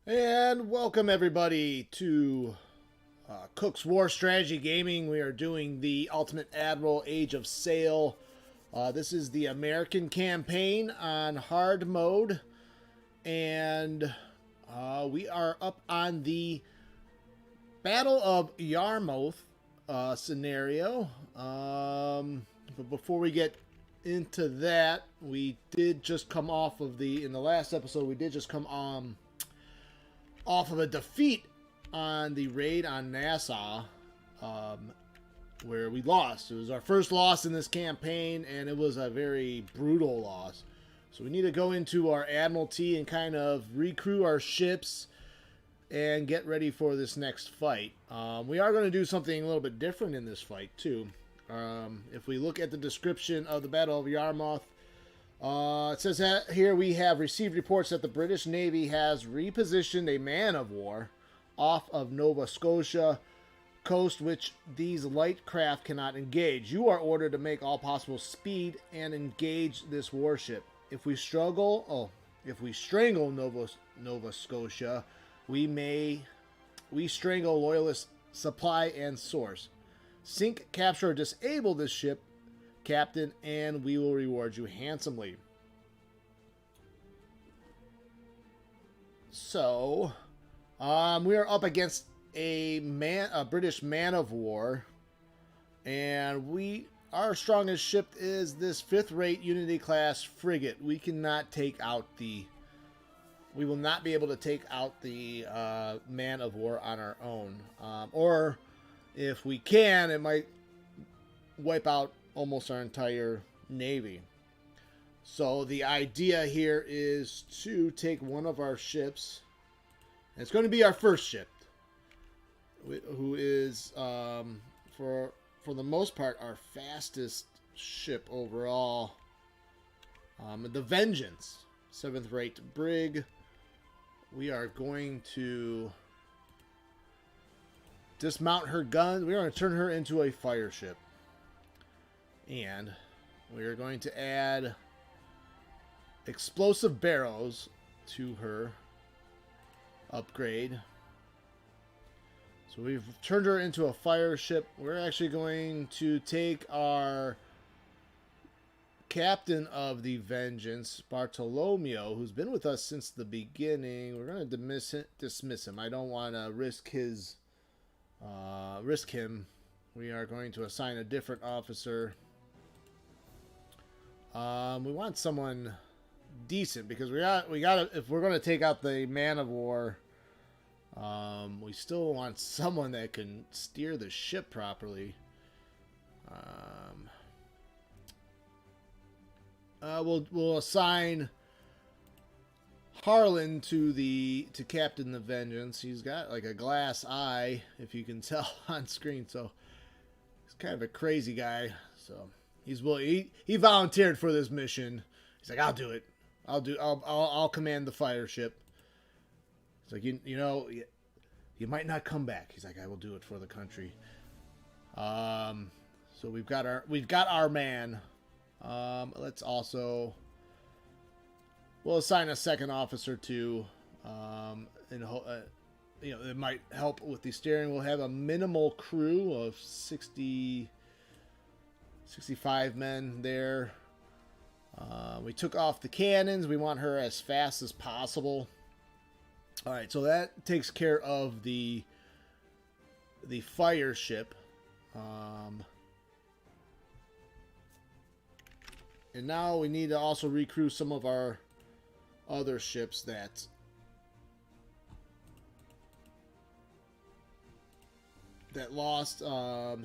And welcome everybody to Cook's War Strategy Gaming. We are doing the Ultimate Admiral Age of Sail. This is the American campaign on hard mode. And we are up on the Battle of Yarmouth scenario. But before we get into that, we did just come off of in the last episode, we did just come off of a defeat on the raid on Nassau, where we lost. It was our first loss in this campaign, and it was a very brutal loss. So we need to go into our Admiralty and kind of recrew our ships and get ready for this next fight. We are going to do something a little bit different in this fight, too. If we look at the description of the Battle of Yarmouth, it says that here we have received reports that the British Navy has repositioned a man of war off of Nova Scotia coast, which these light craft cannot engage. You are ordered to make all possible speed and engage this warship. If we strangle Nova Scotia, we strangle loyalist supply and source. Sink, capture, or disable this ship, Captain, and we will reward you handsomely. So, we are up against a British man of war, and our strongest ship is this 5th-rate Unity class frigate. We will not be able to take out the man of war on our own, or if we can, it might wipe out almost our entire navy. So the idea here is to take one of our ships, and it's going to be our first ship, who is for the most part our fastest ship overall, the Vengeance, 7th rate brig. We are going to dismount her guns. We're going to turn her into a fire ship. And we are going to add explosive barrels to her upgrade. So we've turned her into a fire ship. We're actually going to take our captain of the Vengeance, Bartolomeo, who's been with us since the beginning. We're going to dismiss him. I don't want to risk him. We are going to assign a different officer. We want someone decent, because we gotta if we're gonna take out the man of war, we still want someone that can steer the ship properly. We'll assign Harlan to Captain the Vengeance. He's got like a glass eye, if you can tell on screen, so he's kind of a crazy guy. So he volunteered for this mission. He's like, I'll do it. I'll command the fire ship. It's like, you might not come back. He's like, I will do it for the country. So we've got our man. We'll assign a second officer to, it might help with the steering. We'll have a minimal crew of 65 men there. We took off the cannons. We want her as fast as possible. All right, so that takes care of the fire ship. And now we need to also recrew some of our other ships that lost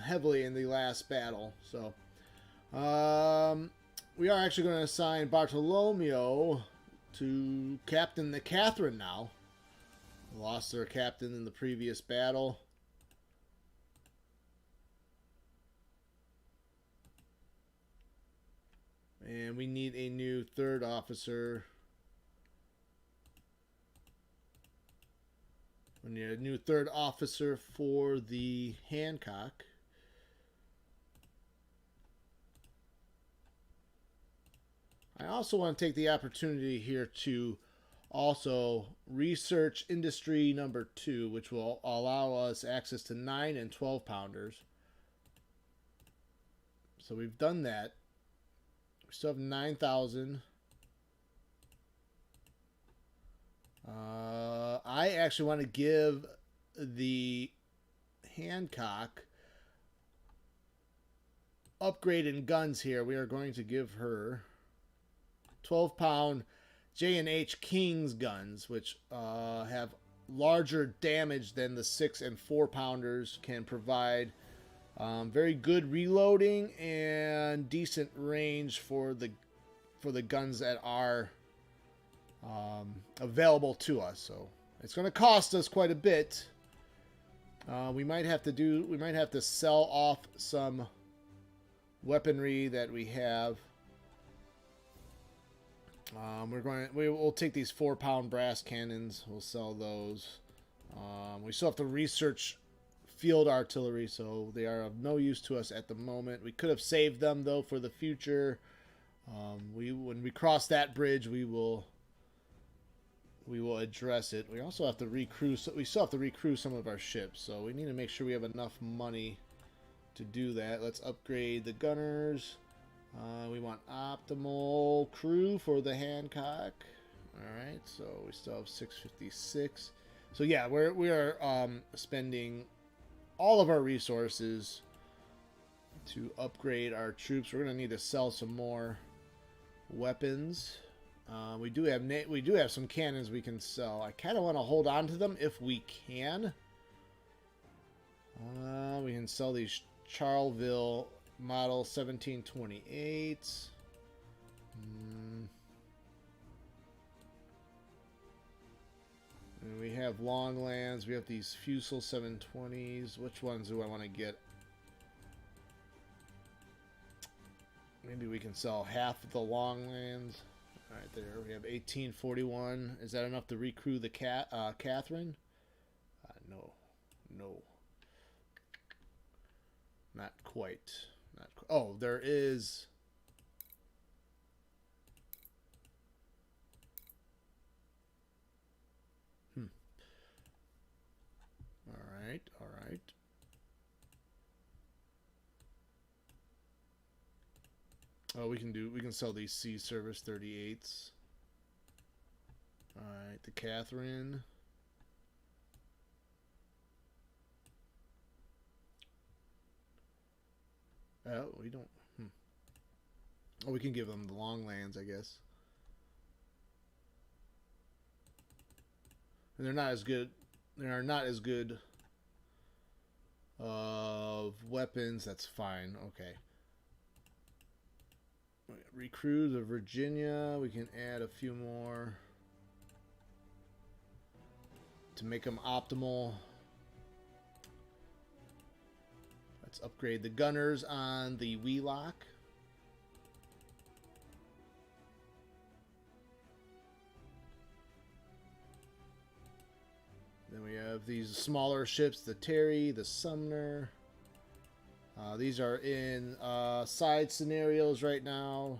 heavily in the last battle. So we are actually going to assign Bartolomeo to captain the Catherine now. Lost their captain in the previous battle. And we need a new third officer. We need a new third officer for the Hancock. I also want to take the opportunity here to also research industry number 2, which will allow us access to 9 and 12 pounders. So we've done that. We still have 9,000. I actually want to give the Hancock upgrade in guns here. We are going to give her 12-pound J&H King's guns, which have larger damage than the 6 and 4 pounders can provide. Very good reloading and decent range for the guns that are available to us. So it's going to cost us quite a bit. We might have to sell off some weaponry that we have. We'll take these 4-pound brass cannons. We'll sell those. We still have to research field artillery, so they are of no use to us at the moment. We could have saved them though for the future. When we cross that bridge, we will address it. We also have to recrew. We still have to recrew some of our ships, so we need to make sure we have enough money to do that. Let's upgrade the gunners. We want optimal crew for the Hancock. All right, so we still have 656. So yeah, we are spending all of our resources to upgrade our troops. We're going to need to sell some more weapons. We do have some cannons we can sell. I kind of want to hold on to them if we can. We can sell these Charleville model 1728. And we have Longlands. We have these Fusel 720s. Which ones do I want to get? Maybe we can sell half of the Longlands. All right, there we have 1841. Is that enough to recrew the Catherine? No, not quite. Oh, there is. All right. Oh, we can sell these Sea Service 38s. All right, the Catherine. Oh, we don't. Oh, we can give them the Longlands, I guess. And they're not as good. They are not as good of weapons. That's fine. Okay. Recruit the Virginia. We can add a few more to make them optimal. Let's upgrade the gunners on the Wheelock. Then we have these smaller ships, the Terry, the Sumner. These are in side scenarios right now.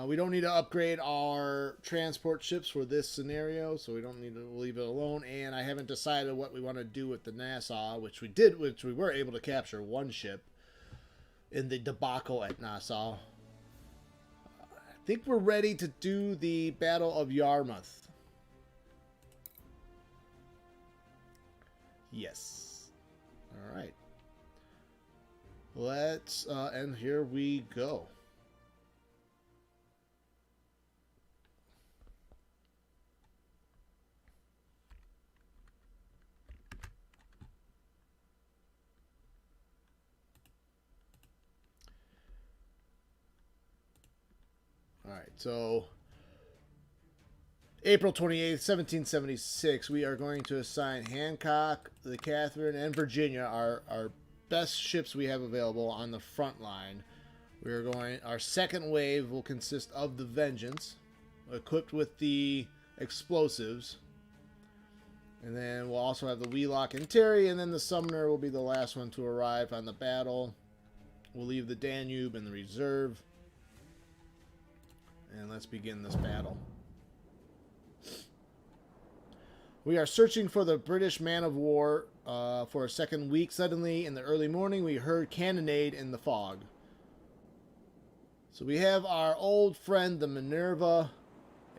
We don't need to upgrade our transport ships for this scenario, so we don't need to leave it alone. And I haven't decided what we want to do with the Nassau, which we were able to capture one ship in the debacle at Nassau. I think we're ready to do the Battle of Yarmouth. Yes. All right. Let's, and here we go. All right, so April 28th, 1776, we are going to assign Hancock, the Catherine, and Virginia, our best ships we have available, on the front line. Our second wave will consist of the Vengeance, equipped with the explosives. And then we'll also have the Wheelock and Terry, and then the Sumner will be the last one to arrive on the battle. We'll leave the Danube in the reserve. and let's begin this battle. We are searching for the British man-of-war for a second week. Suddenly, in the early morning, we heard cannonade in the fog. So we have our old friend, the Minerva,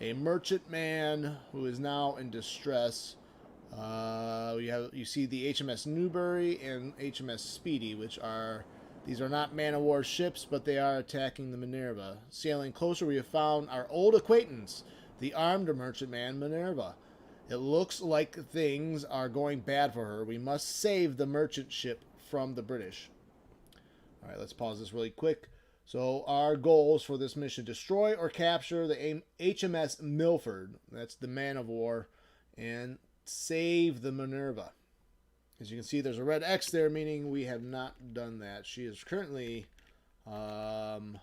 a merchantman who is now in distress. You see the HMS Newbury and HMS Speedy, these are not man-of-war ships, but they are attacking the Minerva. Sailing closer, we have found our old acquaintance, the armed merchantman Minerva. It looks like things are going bad for her. We must save the merchant ship from the British. All right, let's pause this really quick. So our goals for this mission: destroy or capture the HMS Milford, that's the man-of-war, and save the Minerva. As you can see, there's a red X there, meaning we have not done that. She is currently, looks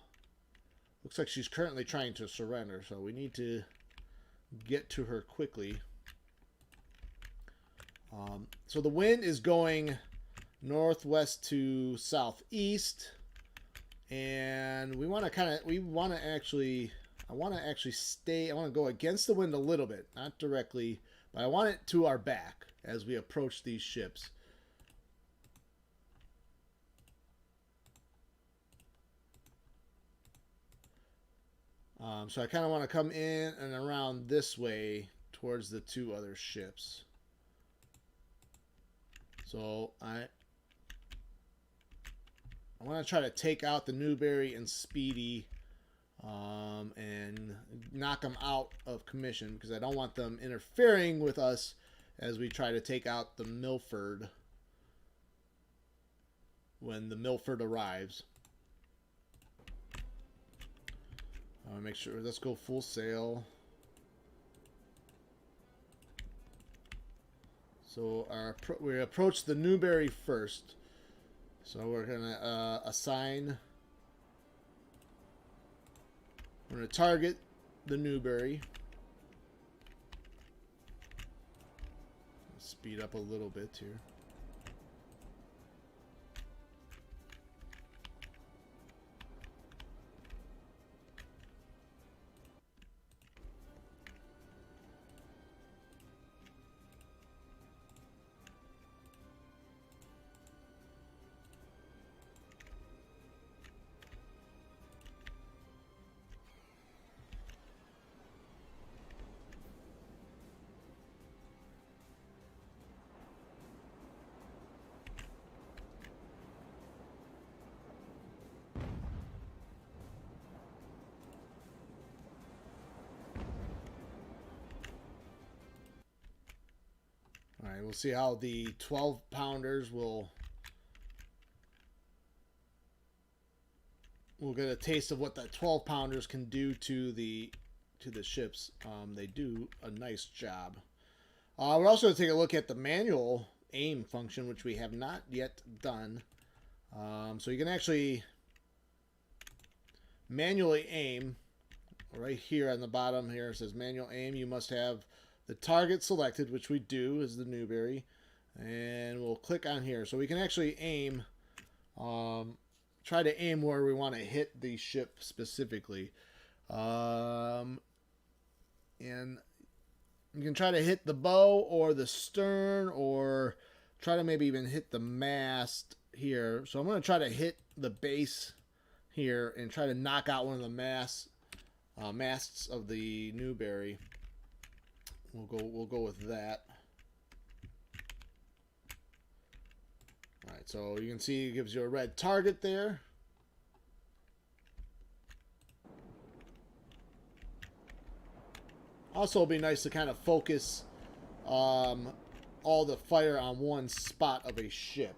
like she's currently trying to surrender, so we need to get to her quickly. So the wind is going northwest to southeast, and I want to actually go against the wind a little bit, not directly, but I want it to our back as we approach these ships. So I kind of want to come in and around this way towards the two other ships. So I want to try to take out the Newbury and Speedy and knock them out of commission, because I don't want them interfering with us as we try to take out the Milford when the Milford arrives. Make sure, let's go full sail. So we approach the Newbury first. So we're going to assign. We're going to target the Newbury. Speed up a little bit here. All right, we'll see how the 12-pounders we'll get a taste of what the 12-pounders can do to the ships. They do a nice job. We're also going to take a look at the manual aim function, which we have not yet done. So you can actually manually aim. Right here on the bottom here it says manual aim. You must have the target selected, which we do, is the Newbury, and we'll click on here. So we can actually aim, try to aim where we want to hit the ship specifically. And you can try to hit the bow or the stern, or try to maybe even hit the mast here. So I'm going to try to hit the base here and try to knock out one of the masts of the Newbury. We'll go with that. All right, so you can see it gives you a red target there. Also, it'll be nice to kind of focus all the fire on one spot of a ship.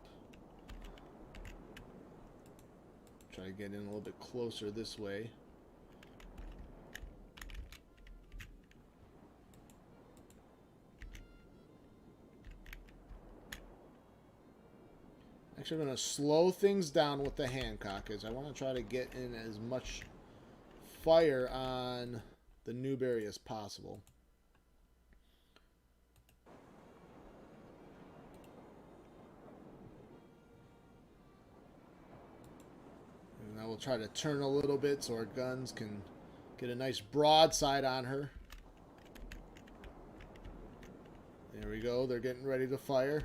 Try to get in a little bit closer this way. Actually, I'm going to slow things down with the Hancock, as I want to try to get in as much fire on the Newbury as possible. And I will try to turn a little bit so our guns can Get a nice broadside on her. There we go. They're getting ready to fire.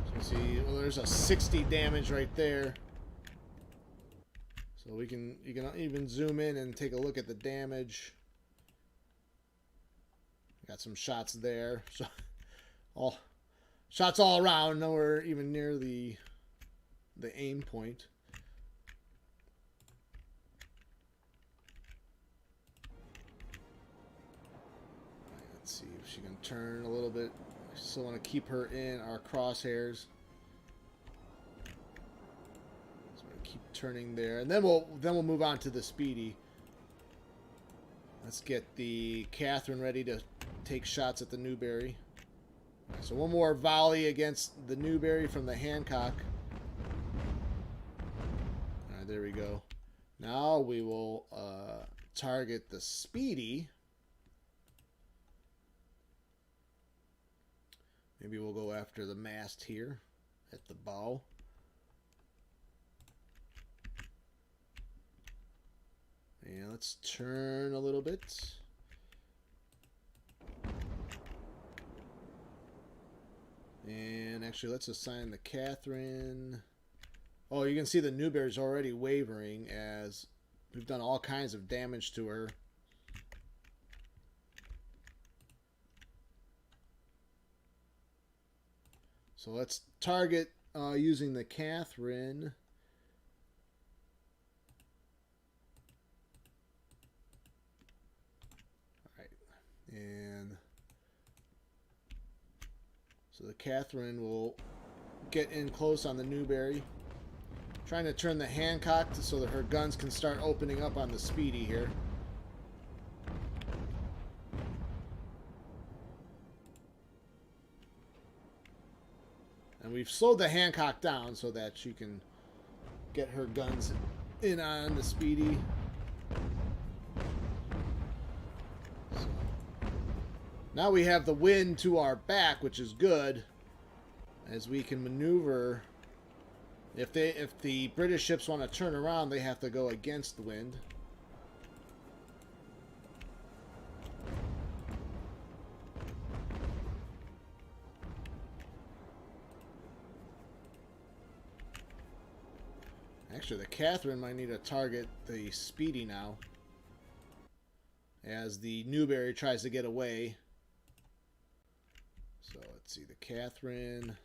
So you see, well, there's a 60 damage right there. So you can even zoom in and take a look at the damage. Got some shots there. So shots all around, nowhere even near the aim point. Let's see if she can turn a little bit. I still want to keep her in our crosshairs. So I'm gonna keep turning there, and then we'll move on to the Speedy. Let's get the Catherine ready to take shots at the Newberry. So one more volley against the Newberry from the Hancock. All right, there we go. Now we will target the Speedy. Maybe we'll go after the mast here at the bow. And let's turn a little bit. And actually, let's assign the Catherine. Oh, you can see the Newberry's already wavering as we've done all kinds of damage to her. So let's target using the Catherine. All right, and so the Catherine will get in close on the Newberry, trying to turn the Hancock so that her guns can start opening up on the Speedy here. And we've slowed the Hancock down so that she can get her guns in on the Speedy. So now we have the wind to our back, which is good, as we can maneuver. If the British ships want to turn around, they have to go against the wind. Actually, the Catherine might need to target the Speedy now, as the Newberry tries to get away. So let's see, the Catherine.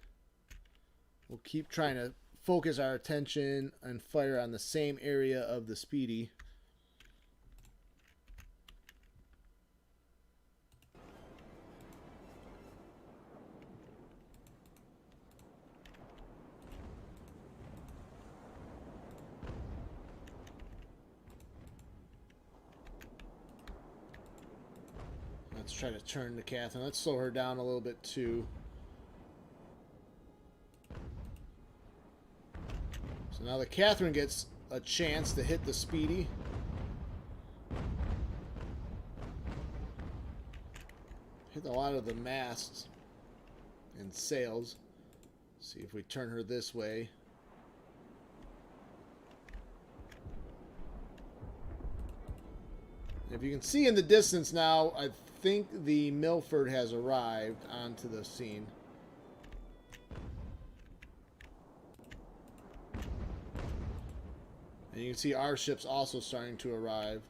We'll keep trying to focus our attention and fire on the same area of the Speedy. Let's try to turn the Catherine. Let's slow her down a little bit too. So now the Catherine gets a chance to hit the Speedy. Hit a lot of the masts and sails. See if we turn her this way. If you can see in the distance now, I think the Milford has arrived onto the scene. And you can see our ship's also starting to arrive.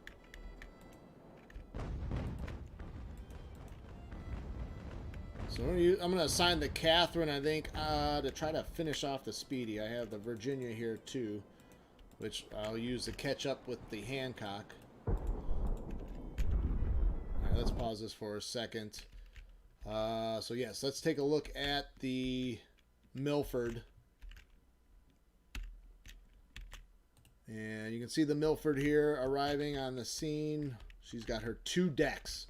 So I'm going to assign the Catherine, I think, to try to finish off the Speedy. I have the Virginia here too, which I'll use to catch up with the Hancock. Let's pause this for a second. So yes, let's take a look at the Milford. And you can see the Milford here arriving on the scene. She's got her 2 decks.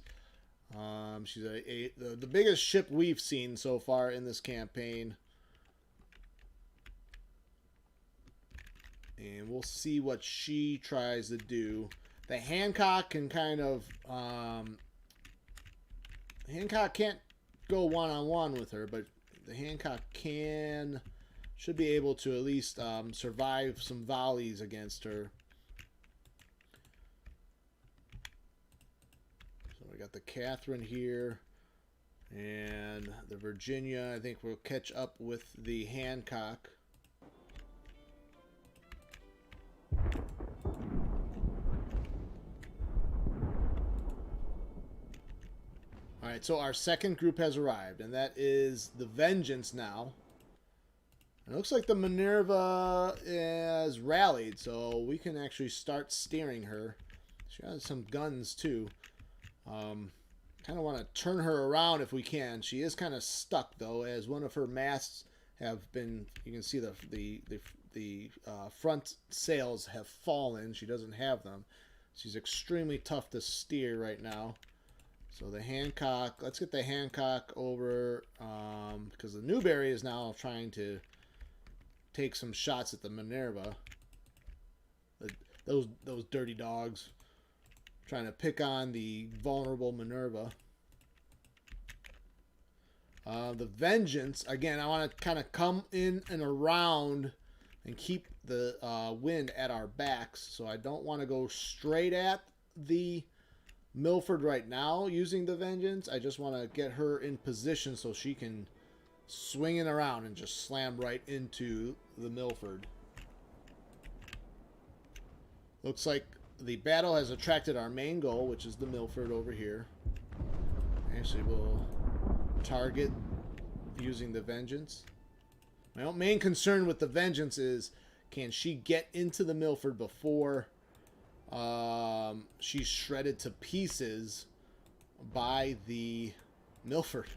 She's the biggest ship we've seen so far in this campaign. And we'll see what she tries to do. The Hancock can kind of... Hancock can't go one-on-one with her, but the Hancock should be able to at least survive some volleys against her. we got the Catherine here. And the Virginia, I think we'll catch up with the Hancock. Alright, so our second group has arrived, and that is the Vengeance now. It looks like the Minerva has rallied, so we can actually start steering her. She has some guns, too. Kind of want to turn her around if we can. She is kind of stuck, though, as one of her masts have been... You can see the front sails have fallen. She doesn't have them. She's extremely tough to steer right now. So the Hancock... Let's get the Hancock over, because the Newberry is now trying to take some shots at the Minerva. Those dirty dogs. Trying to pick on the vulnerable Minerva. The Vengeance, again, I want to kind of come in and around and keep the wind at our backs. So I don't want to go straight at the Milford right now using the Vengeance. I just want to get her in position so she can swing it around and just slam right into the Milford. Looks like the battle has attracted our main goal, which is the Milford over here. Actually, we'll target using the Vengeance. My main concern with the Vengeance is, can she get into the Milford before she's shredded to pieces by the Milford?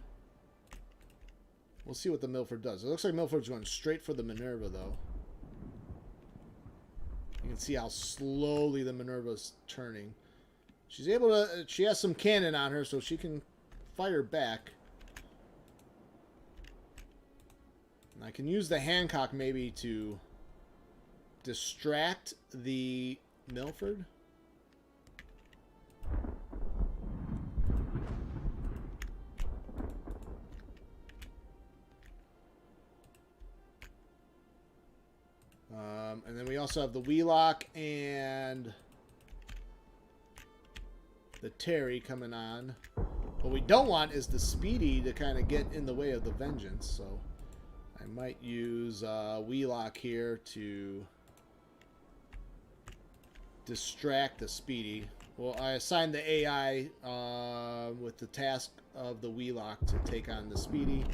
We'll see what the Milford does. It looks like Milford's going straight for the Minerva, though. You can see how slowly the Minerva's turning. She's able to... She has some cannon on her, so she can fire back. And I can use the Hancock maybe to distract the Milford. And then we also have the Wheelock and the Terry coming on. What we don't want is the Speedy to kind of get in the way of the Vengeance, so I might use Wheelock here to distract the Speedy. Well, I assigned the AI with the task of the Wheelock to take on the Speedy.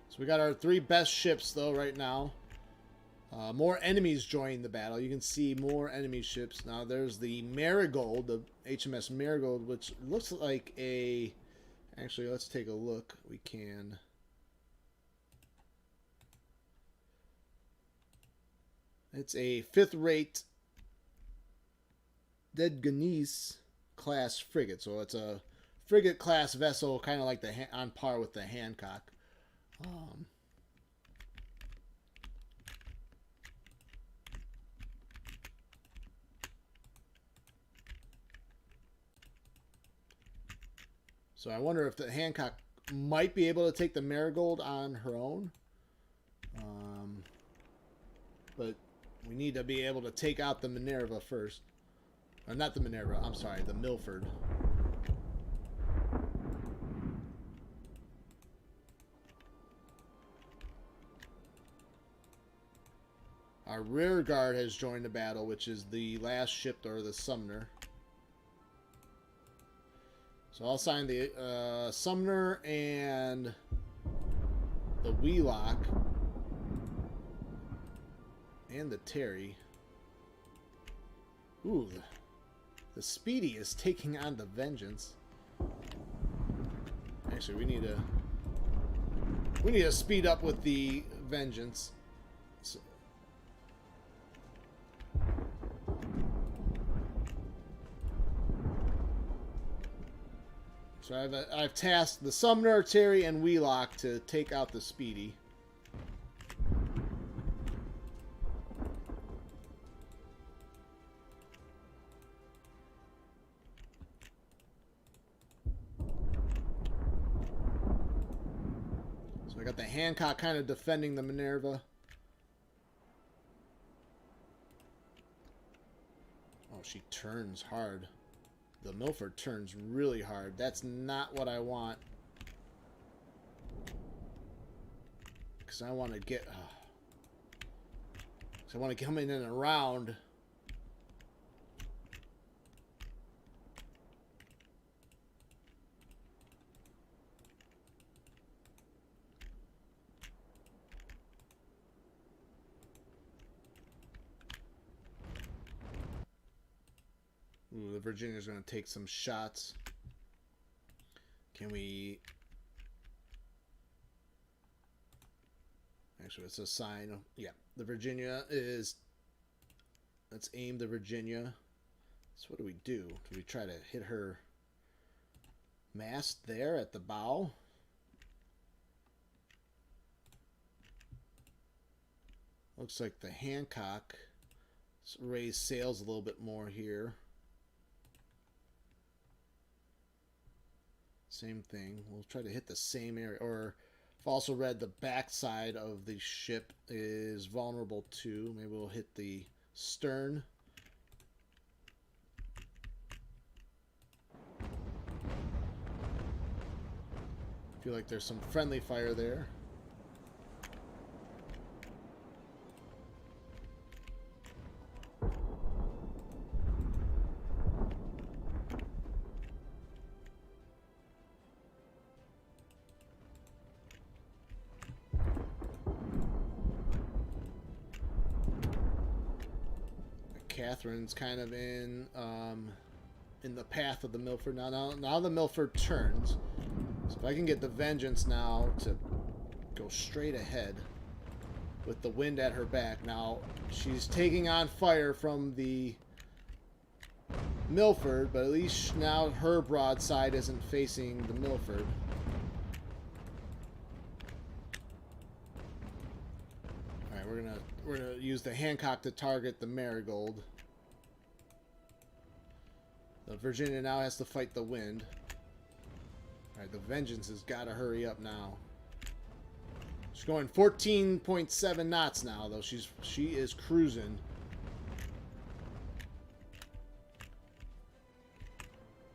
So we got our 3 best ships, though, right now. More enemies join the battle. You can see more enemy ships. Now, there's the Marigold, the HMS Marigold, which looks like a... Actually, let's take a look. We can... It's a 5th-rate Deadganese class frigate. So it's a frigate-class vessel, kind of like the on par with the Hancock. So I wonder if the Hancock might be able to take the Marigold on her own. But we need to be able to take out the Minerva first. Or not the Minerva, I'm sorry, the Milford. Our rear guard has joined the battle, which is the last ship, or the Sumner. So I'll assign the Sumner and the Wheelock and the Terry. Ooh, the Speedy is taking on the Vengeance. Actually, we need to speed up with the Vengeance. So I've tasked the Sumner, Terry, and Wheelock to take out the Speedy. I got the Hancock kind of defending the Minerva. Oh, she turns hard. The Milford turns really hard. That's not what I want. Because I want to get... I want to come in and around. Ooh, the Virginia's going to take some shots. Can we... Actually, it's a sign. Yeah, the Virginia is... Let's aim the Virginia. So what do? Do we try to hit her mast there at the bow? Looks like the Hancock raised sails a little bit more here. Same thing. We'll try to hit the same area. Or I've also read the backside of the ship is vulnerable too. Maybe we'll hit the stern. Feel like there's some friendly fire there. Catherine's kind of in the path of the Milford. Now the Milford turns. So if I can get the Vengeance now to go straight ahead with the wind at her back. Now she's taking on fire from the Milford, but at least now her broadside isn't facing the Milford. All right, we're gonna use the Hancock to target the Marigold. The Virginia now has to fight the wind. Alright, the Vengeance has got to hurry up now. She's going 14.7 knots now, though. She is cruising.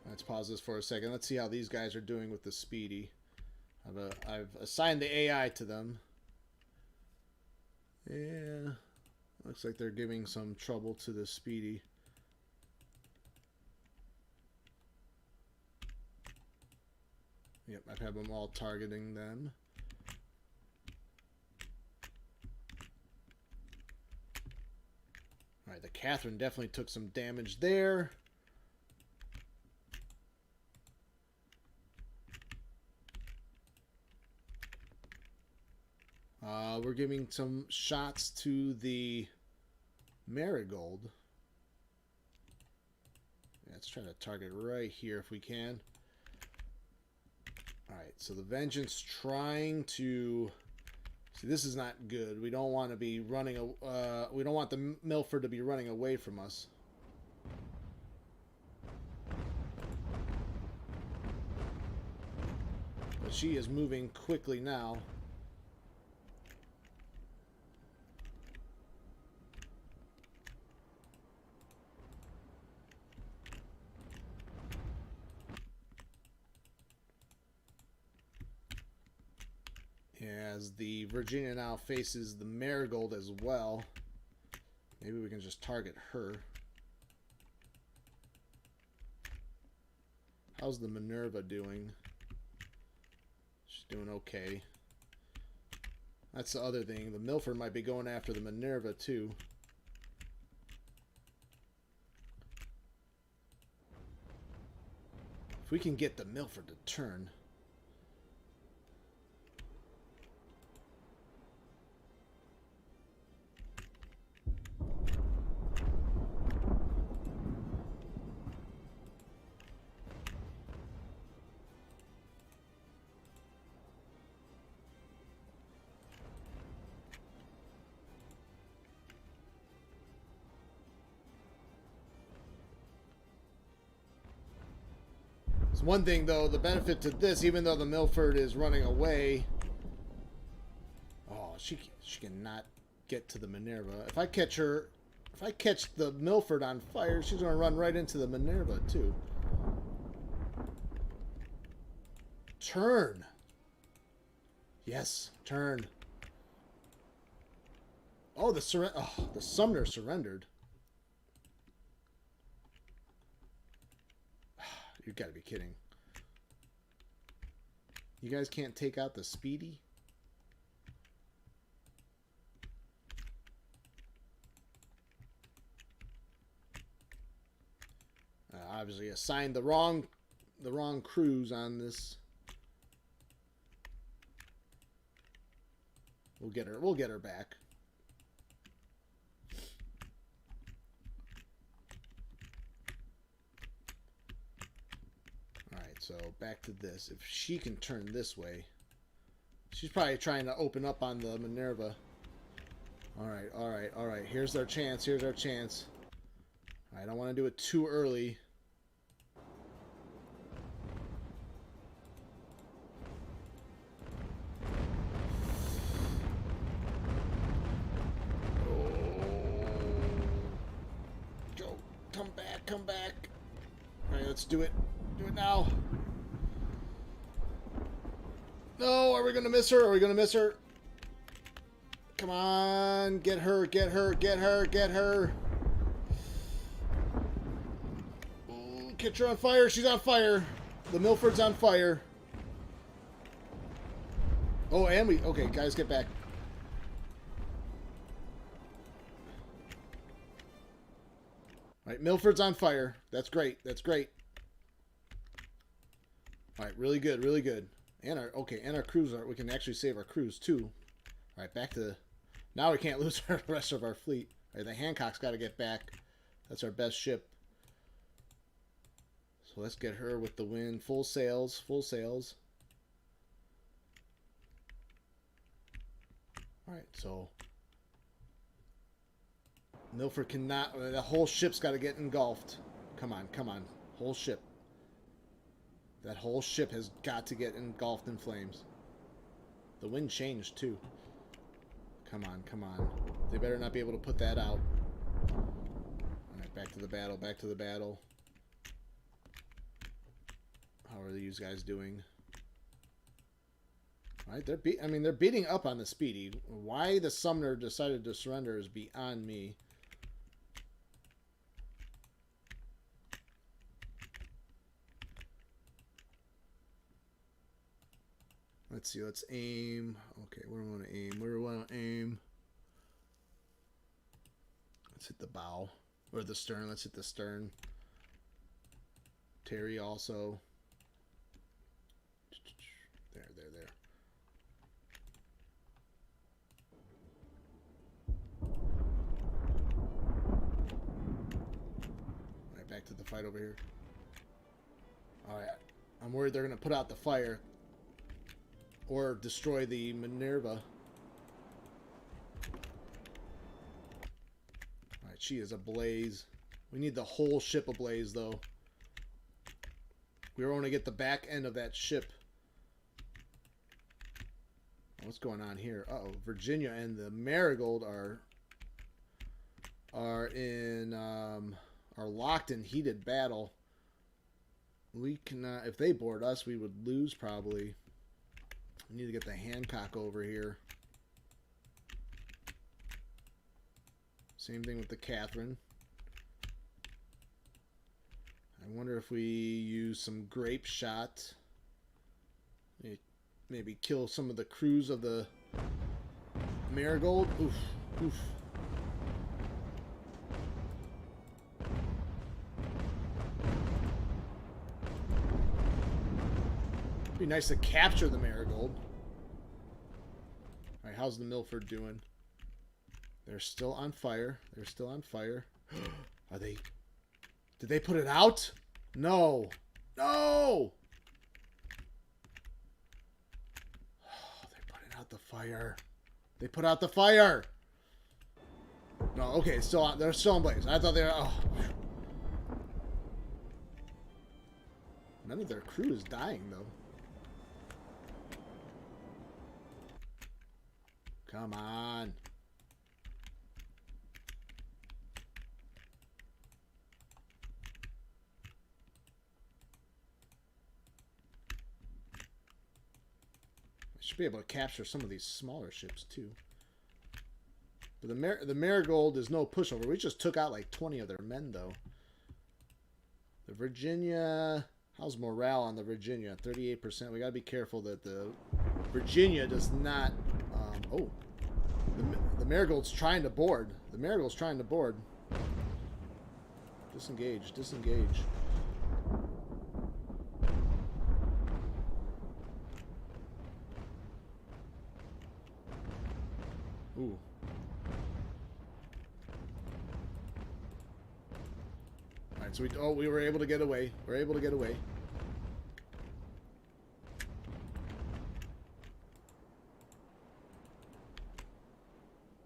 Let's pause this for a second. Let's see how these guys are doing with the Speedy. I've assigned the AI to them. Yeah, looks like they're giving some trouble to the Speedy. Yep, I've had them all targeting them. Alright, the Catherine definitely took some damage there. We're giving some shots to the Marigold. Yeah, let's try to target right here if we can. Alright, so the Vengeance trying to... See, this is not good. We don't want to be running... we don't want the Milford to be running away from us. But she is moving quickly now. As the Virginia now faces the Marigold as well. Maybe we can just target her. How's the Minerva doing? She's doing okay. That's the other thing. The Milford might be going after the Minerva too. If we can get the Milford to turn. One thing, though, the benefit to this, even though the Milford is running away, she cannot get to the Minerva. If I catch her, if I catch the Milford on fire, she's gonna run right into the Minerva too. Turn. Yes, turn. Oh, the Sumner surrendered. You gotta be kidding. You guys can't take out the Speedy? Obviously assigned the wrong cruise on this. We'll get her back. Alright, so back to this. If she can turn this way. She's probably trying to open up on the Minerva. Alright, alright, alright. Here's our chance. Here's our chance. I don't want to do it too early. Come back. Alright, let's do it. Do it now. No, are we going to miss her? Are we going to miss her? Come on. Get her, get her, get her, get her. Ooh, catch her on fire. She's on fire. The Milford's on fire. Oh, and we... Okay, guys, get back. Alright, Milford's on fire. That's great. That's great. Alright, really good, really good. And our crews we can actually save our crews too. Alright, back to now we can't lose the rest of our fleet. Alright, the Hancock's gotta get back. That's our best ship. So let's get her with the wind. Full sails, full sails. Alright, so Milford cannot... The whole ship's got to get engulfed. Come on, come on. Whole ship. That whole ship has got to get engulfed in flames. The wind changed, too. Come on, come on. They better not be able to put that out. Alright, back to the battle, back to the battle. How are these guys doing? Alright, they're beating up on the Speedy. Why the Sumner decided to surrender is beyond me. Let's see, let's aim. Okay, where do we want to aim? Where do we want to aim? Let's hit the bow. Or the stern. Let's hit the stern. Terry also. There. Alright, back to the fight over here. Alright, I'm worried they're going to put out the fire. Or destroy the Minerva. Alright, she is ablaze. We need the whole ship ablaze, though. We only get the back end of that ship. What's going on here? Uh-oh, Virginia and the Marigold are locked in heated battle. We cannot... If they board us, we would lose, probably. We need to get the Hancock over here. Same thing with the Catherine. I wonder if we use some grape shot. Maybe kill some of the crews of the Marigold. Oof, oof. Be nice to capture the Marigold. Alright, how's the Milford doing? They're still on fire. They're still on fire. Are they... Did they put it out? No. No! Oh, they're putting out the fire. They put out the fire! No, okay, still on. They're still in blaze. I thought they were... Oh. None of their crew is dying, though. Come on. I should be able to capture some of these smaller ships too. But the Marigold is no pushover. We just took out like 20 of their men though. The Virginia, how's morale on the Virginia? 38%. We gotta be careful that the Virginia does not. Oh, the Marigold's trying to board. The Marigold's trying to board. Disengage. Disengage. Ooh. Alright, so we were able to get away. We're able to get away.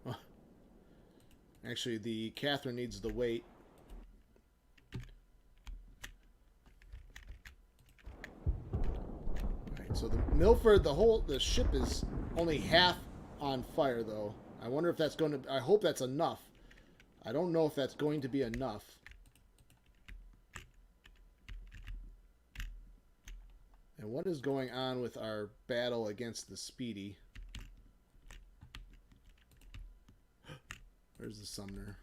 Oh. Actually, the Catherine needs to wait. Alright, so the Milford, the ship is only half on fire though. I wonder if that's going to, I hope that's enough. I don't know if that's going to be enough. And what is going on with our battle against the Speedy? Where's the Sumner?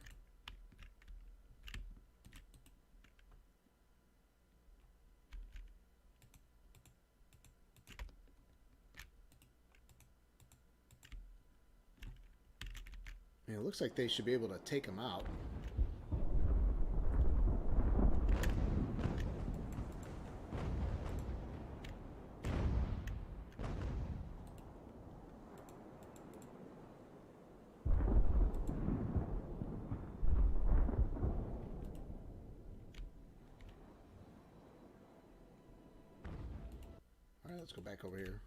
Yeah, it looks like they should be able to take him out. Alright, let's go back over here.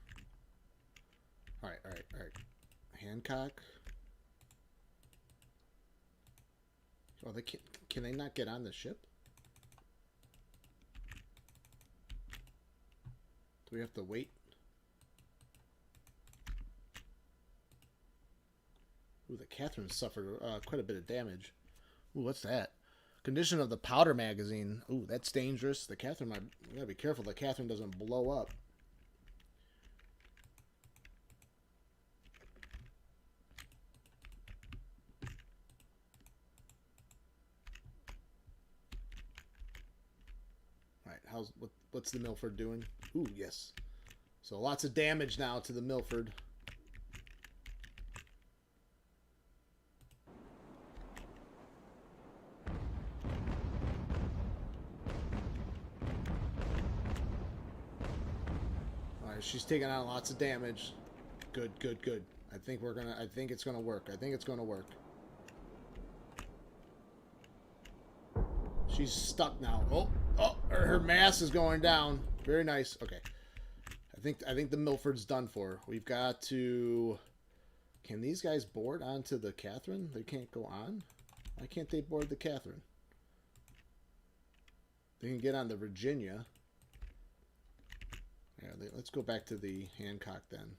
Alright. Hancock. Oh, can they not get on the ship? Do we have to wait? Ooh, the Catherine suffered quite a bit of damage. Ooh, what's that? Condition of the powder magazine. Ooh, that's dangerous. The Catherine, we gotta be careful the Catherine doesn't blow up. What's the Milford doing? Ooh, yes. So lots of damage now to the Milford. Alright, she's taking out lots of damage. Good. I think it's gonna work. She's stuck now. Oh, her mass is going down. Very nice. Okay. I think the Milford's done for. We've got to... Can these guys board onto the Catherine? They can't go on? Why can't they board the Catherine? They can get on the Virginia. Yeah, let's go back to the Hancock then.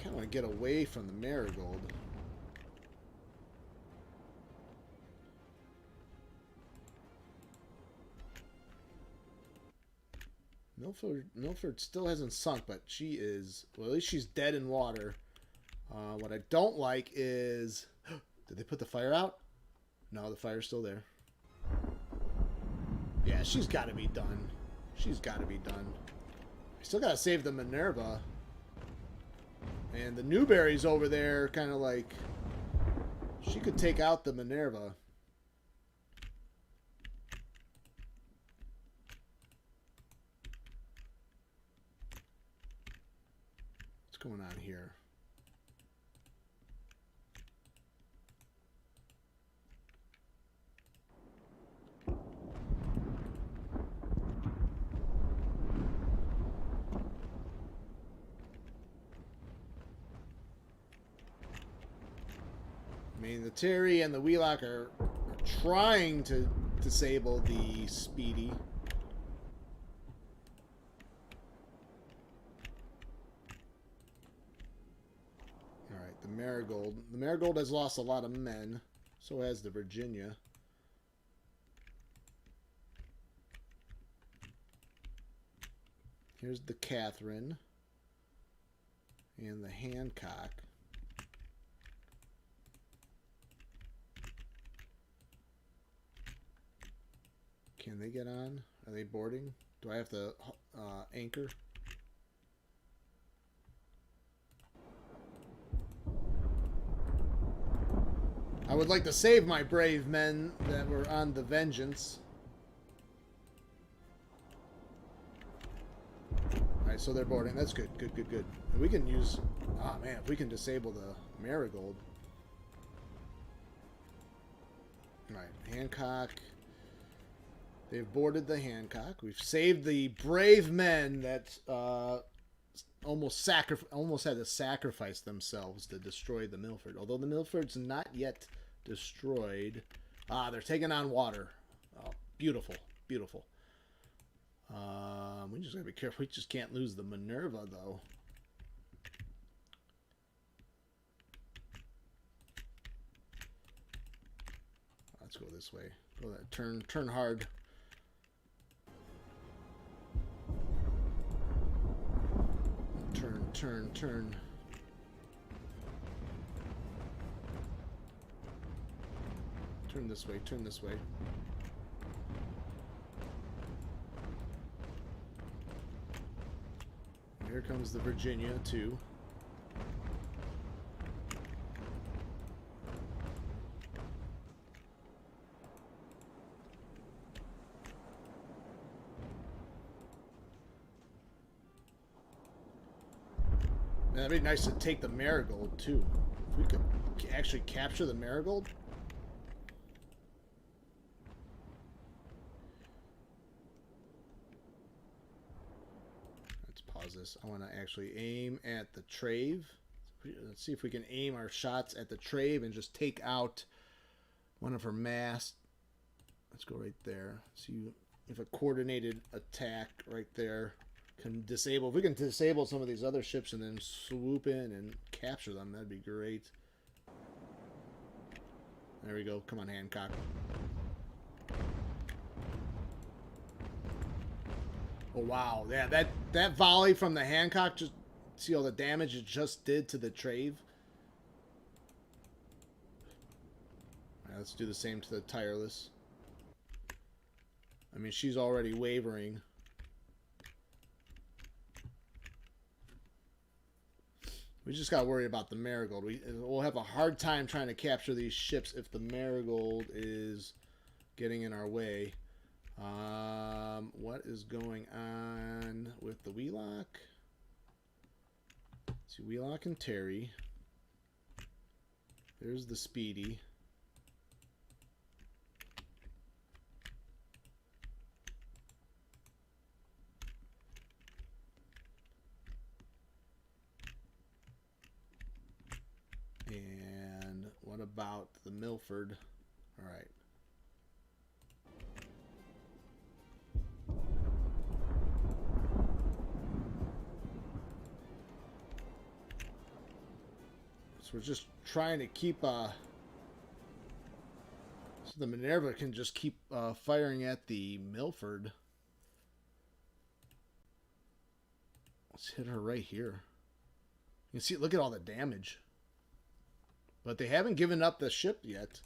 I want to get away from the Marigold. Milford still hasn't sunk, but she is, well, at least she's dead in water. What I don't like is, did they put the fire out? No, the fire's still there. Yeah, she's got to be done. She's got to be done. I still got to save the Minerva. And the Newberry's over there, kind of like, she could take out the Minerva. What's going on here? mean, the Terry and the Wheelock are trying to disable the Speedy. Alright, the Marigold. The Marigold has lost a lot of men. So has the Virginia. Here's the Catherine. And the Hancock. Can they get on? Are they boarding? Do I have to anchor? I would like to save my brave men that were on the Vengeance. Alright, so they're boarding. That's good. Good, good, good. And we can use... Oh, man. If we can disable the Marigold. Alright, Hancock... They've boarded the Hancock. We've saved the brave men that almost had to sacrifice themselves to destroy the Milford. Although the Milford's not yet destroyed. Ah, they're taking on water. Oh, beautiful, beautiful. We just gotta be careful. We just can't lose the Minerva, though. Let's go this way. Go that turn hard. Turn. Turn this way, turn this way. Here comes the Virginia, too. That'd be nice to take the Marigold, too. If we could actually capture the Marigold. Let's pause this. I want to actually aim at the Trave. Let's see if we can aim our shots at the Trave and just take out one of her masts. Let's go right there. See if a coordinated attack right there can disable. If we can disable some of these other ships and then swoop in and capture them, that'd be great. There we go. Come on, Hancock. Oh, wow. Yeah, that volley from the Hancock, just see all the damage it just did to the Trave. All right, let's do the same to the Tireless. I mean, she's already wavering. We just got to worry about the Marigold. We'll have a hard time trying to capture these ships if the Marigold is getting in our way. What is going on with the Wheelock? Let's see, Wheelock and Terry. There's the Speedy. And what about the Milford? All right. So we're just trying to keep so the Minerva can just keep firing at the Milford. Let's hit her right here. You can see, look at all the damage. But they haven't given up the ship yet.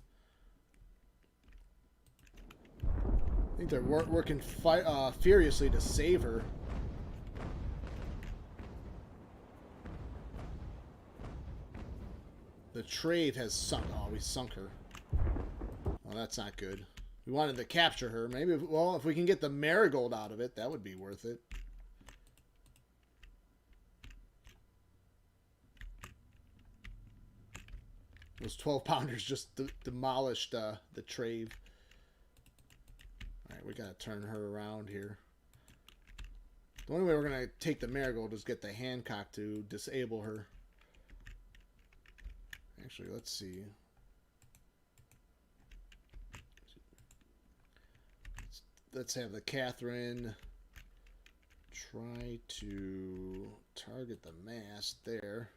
I think they're working furiously to save her. The Trave has sunk. Oh, we sunk her. Well, that's not good. We wanted to capture her. Maybe, well, if we can get the Marigold out of it, that would be worth it. Those 12-pounders just demolished the Trave. Alright, we gotta turn her around here. The only way we're gonna take the Marigold is get the Hancock to disable her. Actually, let's see. let's have the Catherine try to target the mast there.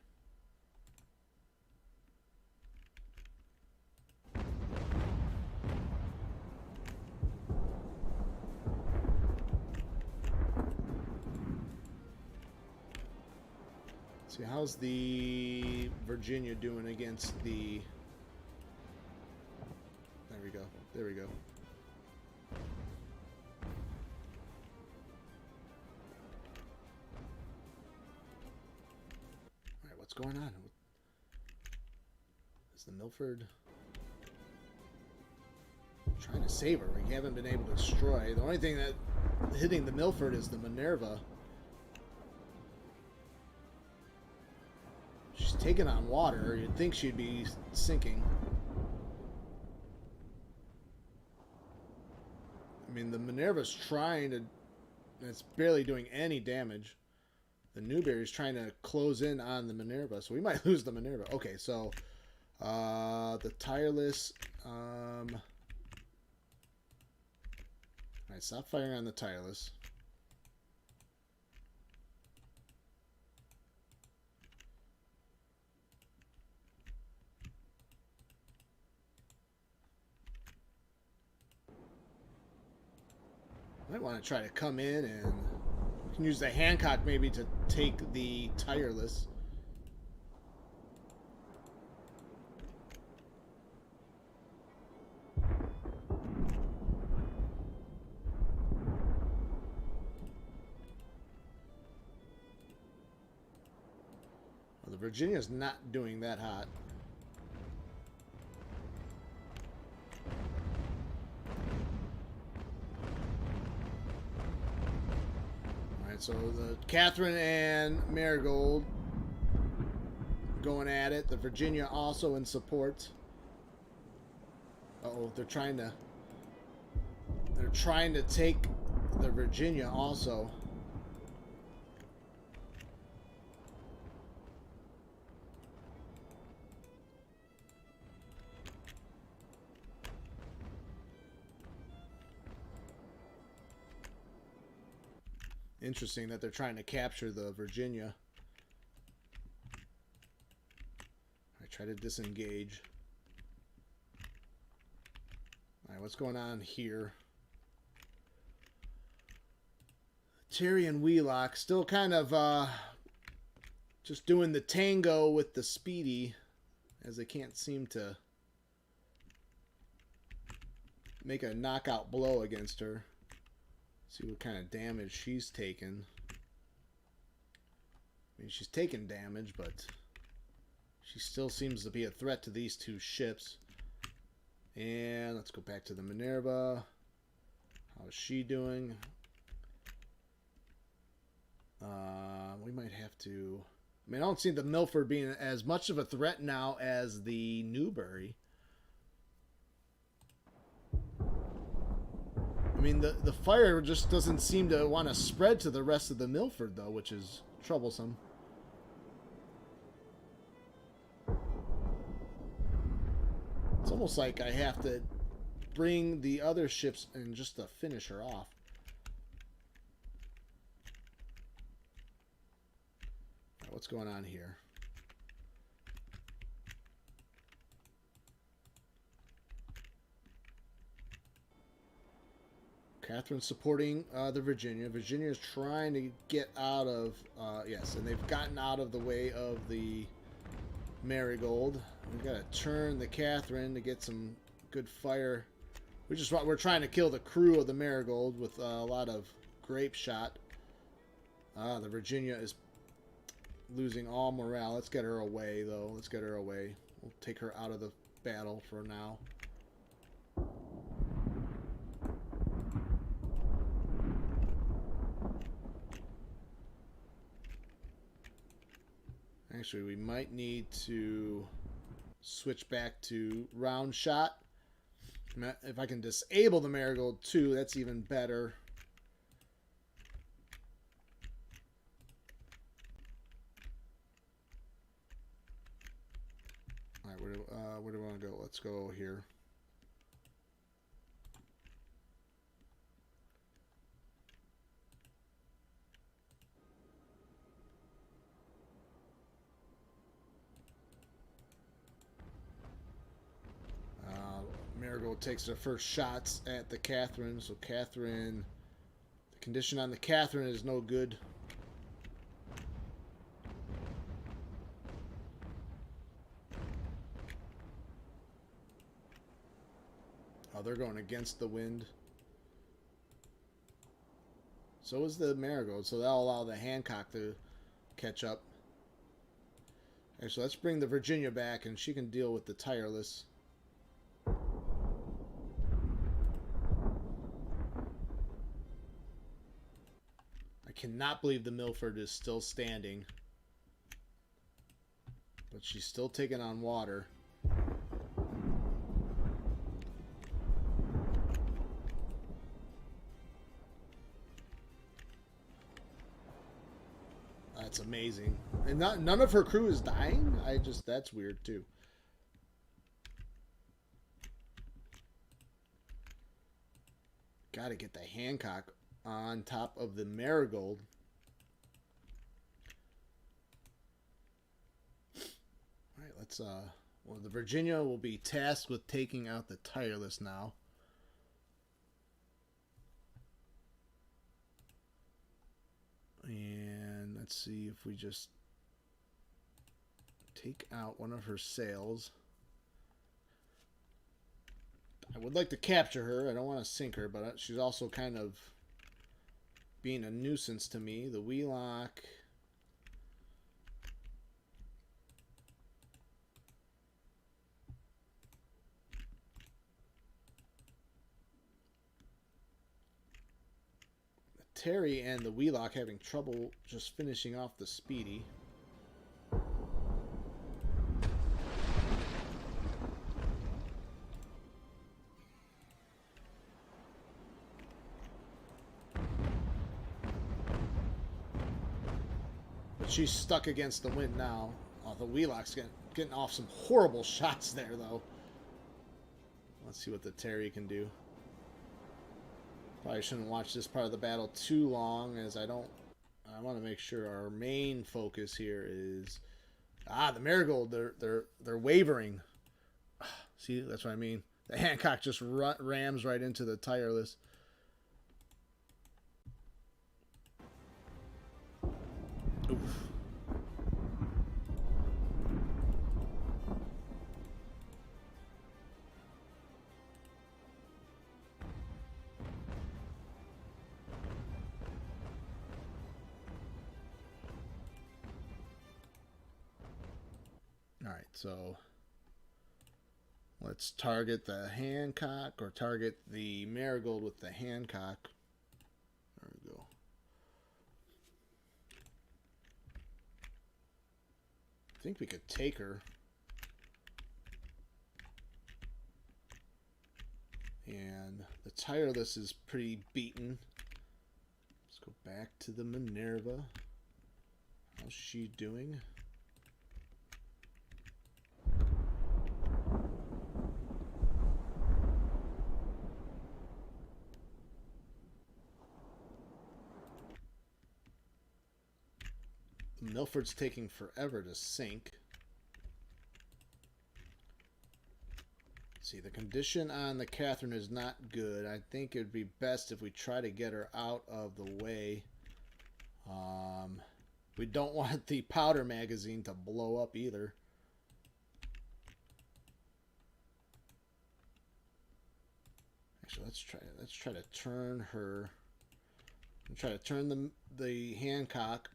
See, how's the Virginia doing against the... There we go. There we go. Alright, what's going on? Is the Milford trying to save her? We haven't been able to destroy. The only thing that hitting the Milford is the Minerva. She's taking on water. You'd think she'd be sinking. I mean, the Minerva's trying to... It's barely doing any damage. The Newberry's trying to close in on the Minerva, so we might lose the Minerva. Okay, so... the Tireless... Alright, stop firing on the Tireless. Might want to try to come in and we can use the Hancock maybe to take the Tireless. Well, the Virginia's not doing that hot. So the Catherine and Marigold going at it. The Virginia also in support. Uh-oh, they're trying to take the Virginia also. Interesting that they're trying to capture the Virginia. I try to disengage. Alright, what's going on here? Terry and Wheelock still kind of just doing the tango with the Speedy, as they can't seem to make a knockout blow against her. See what kind of damage she's taken. I mean, she's taken damage, but she still seems to be a threat to these two ships. And let's go back to the Minerva. How is she doing? We might have to... I mean, I don't see the Milford being as much of a threat now as the Newbury. I mean, the fire just doesn't seem to want to spread to the rest of the Milford, though, which is troublesome. It's almost like I have to bring the other ships in just to finish her off. Right, what's going on here? Catherine's supporting the Virginia. Virginia's trying to get out of... yes, and they've gotten out of the way of the Marigold. We've got to turn the Catherine to get some good fire. We're trying to kill the crew of the Marigold with a lot of grape shot. The Virginia is losing all morale. Let's get her away, though. Let's get her away. We'll take her out of the battle for now. Actually, we might need to switch back to round shot. If I can disable the Marigold too, that's even better. All right, where do we want to go? Let's go here. takes their first shots at the Catherine. So Catherine, the condition on the Catherine is no good. Oh, they're going against the wind. So is the Marigold, so that'll allow the Hancock to catch up. Okay, so let's bring the Virginia back, and she can deal with the Tireless. I cannot believe the Milford is still standing. But she's still taking on water. That's amazing. And none of her crew is dying? That's weird too. Gotta get the Hancock on top of the Marigold. Alright, let's well, the Virginia will be tasked with taking out the Tireless now. And let's see if we just take out one of her sails. I would like to capture her. I don't want to sink her, but she's also kind of being a nuisance to me. The Wheelock. Terry and the Wheelock having trouble just finishing off the Speedy. But she's stuck against the wind now. Oh, the Wheelock's getting off some horrible shots there, though. Let's see what the Terry can do. Probably shouldn't watch this part of the battle too long, as I want to make sure our main focus here is the Marigold. They're wavering. See, that's what I mean. The Hancock just rams right into the Tireless. Oof. Alright, so let's target the Hancock, or target the Marigold with the Hancock. There we go. I think we could take her. And the Tireless is pretty beaten. Let's go back to the Minerva. How's she doing? Milford's taking forever to sink. Let's see, the condition on the Catherine is not good. I think it would be best if we try to get her out of the way. We don't want the powder magazine to blow up either. Actually, let's try to turn her. Try to turn the Hancock.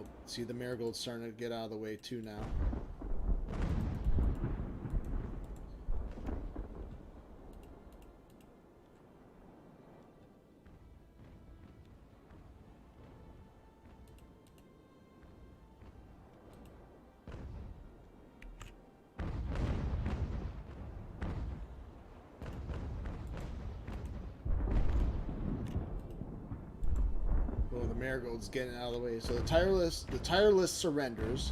Oh, see, the Marigold's starting to get out of the way too now. Marigold's getting out of the way. So the tireless surrenders.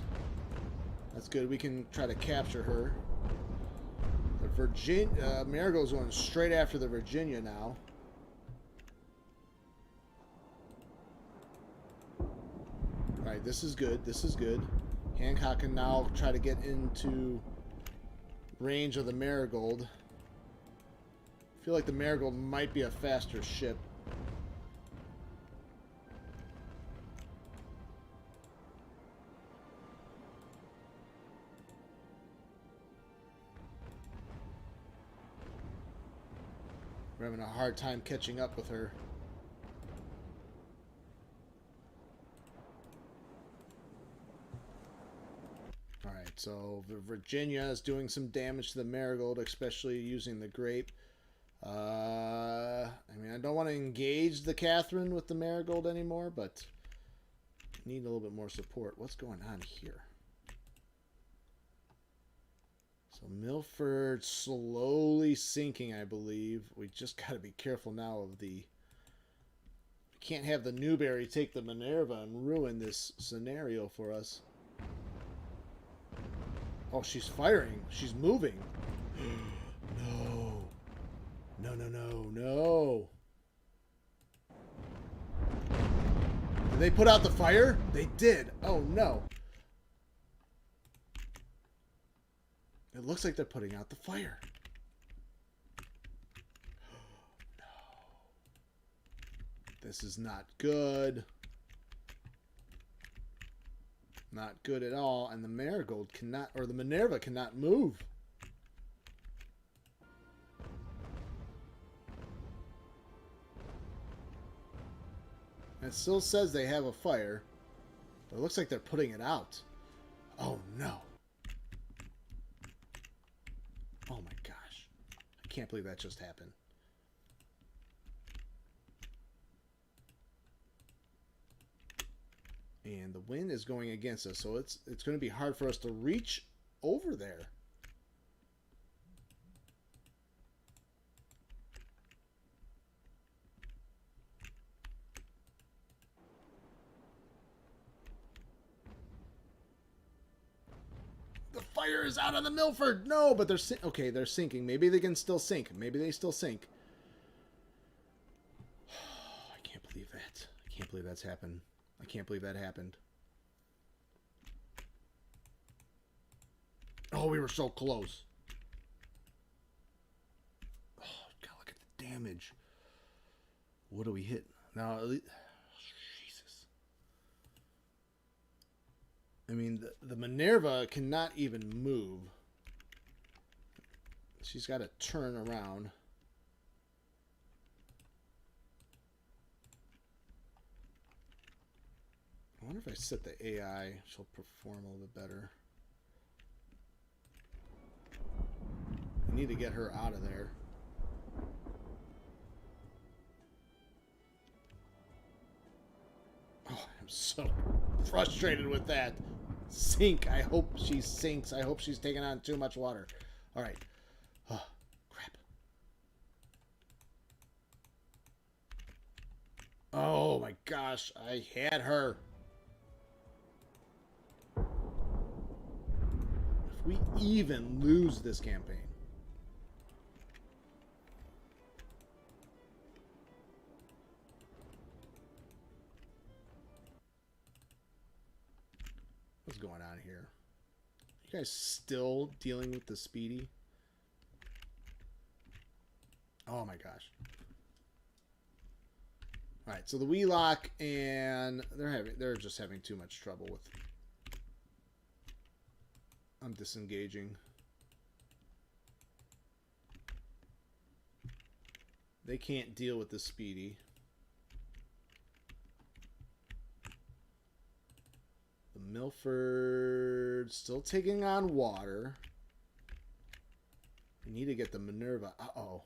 That's good. We can try to capture her. The Marigold's going straight after the Virginia now. Alright, this is good. This is good. Hancock can now try to get into range of the Marigold. I feel like the Marigold might be a faster ship. We're having a hard time catching up with her. Alright, so Virginia is doing some damage to the Marigold, especially using the grape. I mean, I don't want to engage the Catherine with the Marigold anymore, but need a little bit more support. What's going on here? So Milford slowly sinking, I believe. We just got to be careful now of the... We can't have the Newberry take the Minerva and ruin this scenario for us. Oh, she's firing. She's moving. No. No, no, no, no. Did they put out the fire? They did. Oh, no. It looks like they're putting out the fire. No. This is not good. Not good at all. And the Marigold cannot, or the Minerva cannot move. It still says they have a fire, but it looks like they're putting it out. Oh, no. Oh, my gosh. I can't believe that just happened. And the wind is going against us, so it's going to be hard for us to reach over there. The fire is out of the Milford. No, but they're okay. They're sinking. Maybe they can still sink. Maybe they still sink. I can't believe that. I can't believe that's happened. I can't believe that happened. Oh, we were so close. Oh, God, look at the damage. What do we hit? Now, at least... Jesus. I mean, the Minerva cannot even move. She's got to turn around. I wonder if I set the AI, she'll perform a little bit better. I need to get her out of there. Oh, I'm so frustrated with that. Sink. I hope she sinks. I hope she's taking on too much water. All right. Oh, crap. Oh, my gosh. I had her. If we even lose this campaign. What's going on here? You guys still dealing with the Speedy? Oh my gosh. Alright, so the Wheelock and they're just having too much trouble with. I'm disengaging. They can't deal with the Speedy. The Milford still taking on water. We need to get the Minerva. Uh-oh.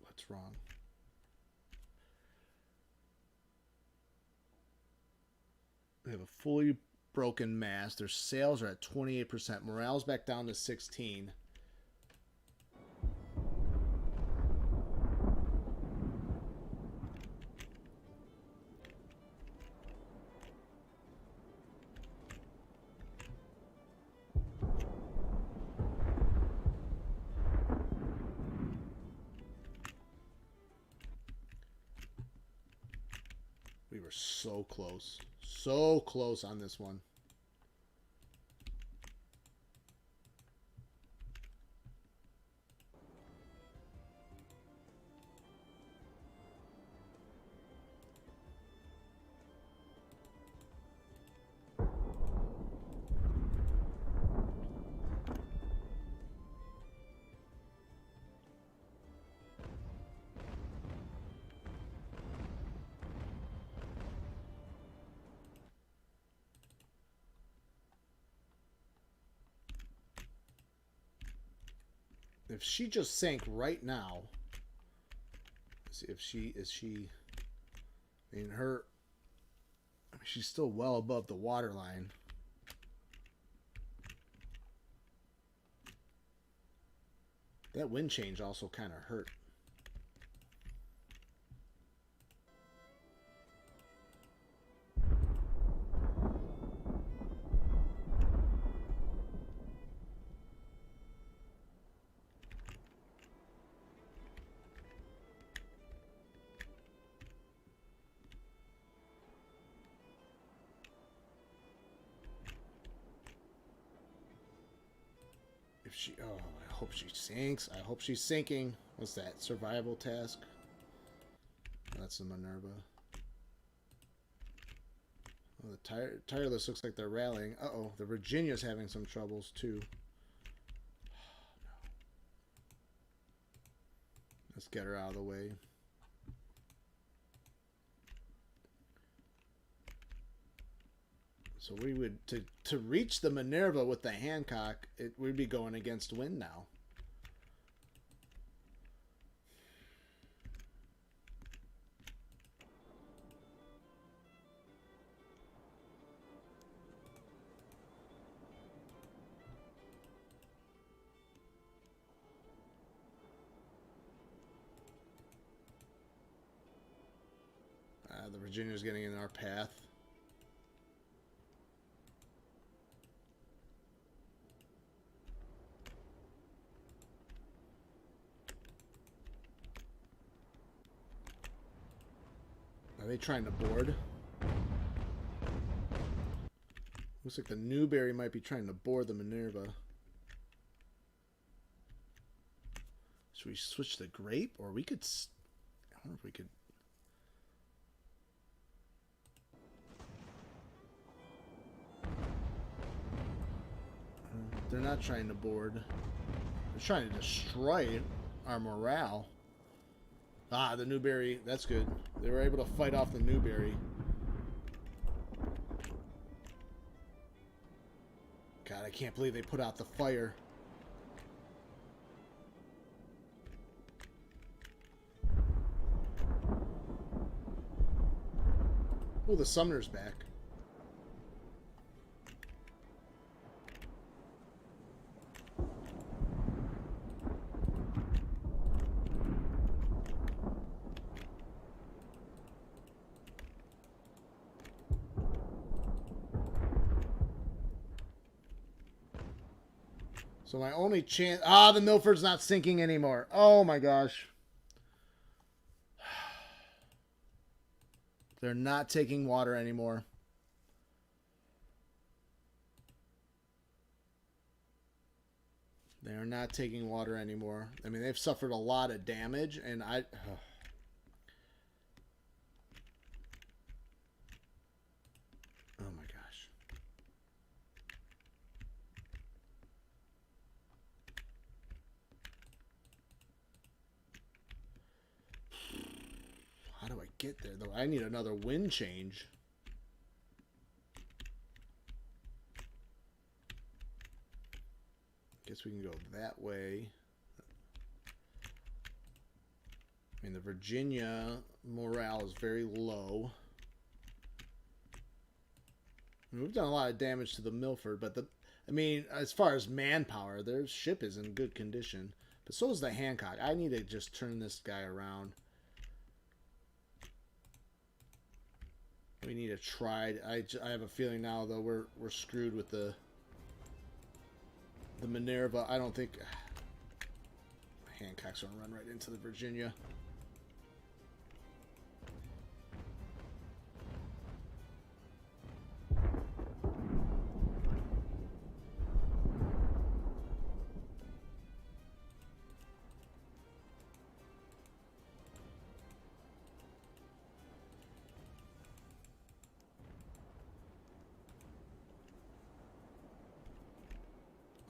What's wrong? They have a fully broken mast. Their sails are at 28%. Morale's back down to 16. We were so close. So close on this one. If she just sank right now, let's see if she is she. I mean, she's still well above the water line. That wind change also kind of hurt. If she, oh, I hope she sinks. I hope she's sinking. What's that? Survival task? That's the Minerva. Oh, the Tireless looks like they're rallying. Uh-oh, the Virginia's having some troubles too. Oh, no. Let's get her out of the way. So we would, to reach the Minerva with the Hancock, we'd be going against wind now. The Virginia's getting in our path. Are they trying to board? Looks like the Newberry might be trying to board the Minerva. Should we switch the Grape? Or we could... I wonder if we could... They're not trying to board. They're trying to destroy our morale. Ah, the Newberry. That's good. They were able to fight off the Newberry. God, I can't believe they put out the fire. Oh, the Sumner's back. So my only chance... Ah, the Milford's not sinking anymore. Oh my gosh. They're not taking water anymore. They are not taking water anymore. I mean, they've suffered a lot of damage, and I... Oh my gosh. How do I get there, though? I need another wind change. Guess we can go that way. I mean, the Virginia morale is very low. I mean, we've done a lot of damage to the Milford, but I mean, as far as manpower, their ship is in good condition. But so is the Hancock. I need to just turn this guy around. We need to try. I have a feeling now, though, we're screwed with the Minerva. I don't think Hancock's gonna run right into the Virginia.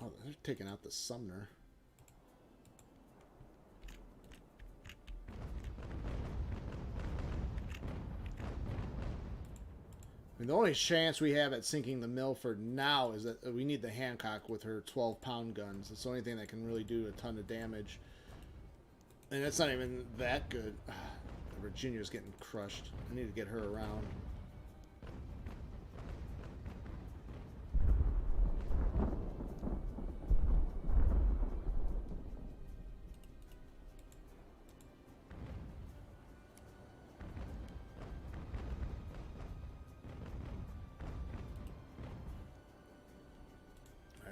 Oh, they're taking out the Sumner. mean, the only chance we have at sinking the Milford now is that we need the Hancock with her 12-pound guns. It's the only thing that can really do a ton of damage. And it's not even that good. Virginia's getting crushed. I need to get her around.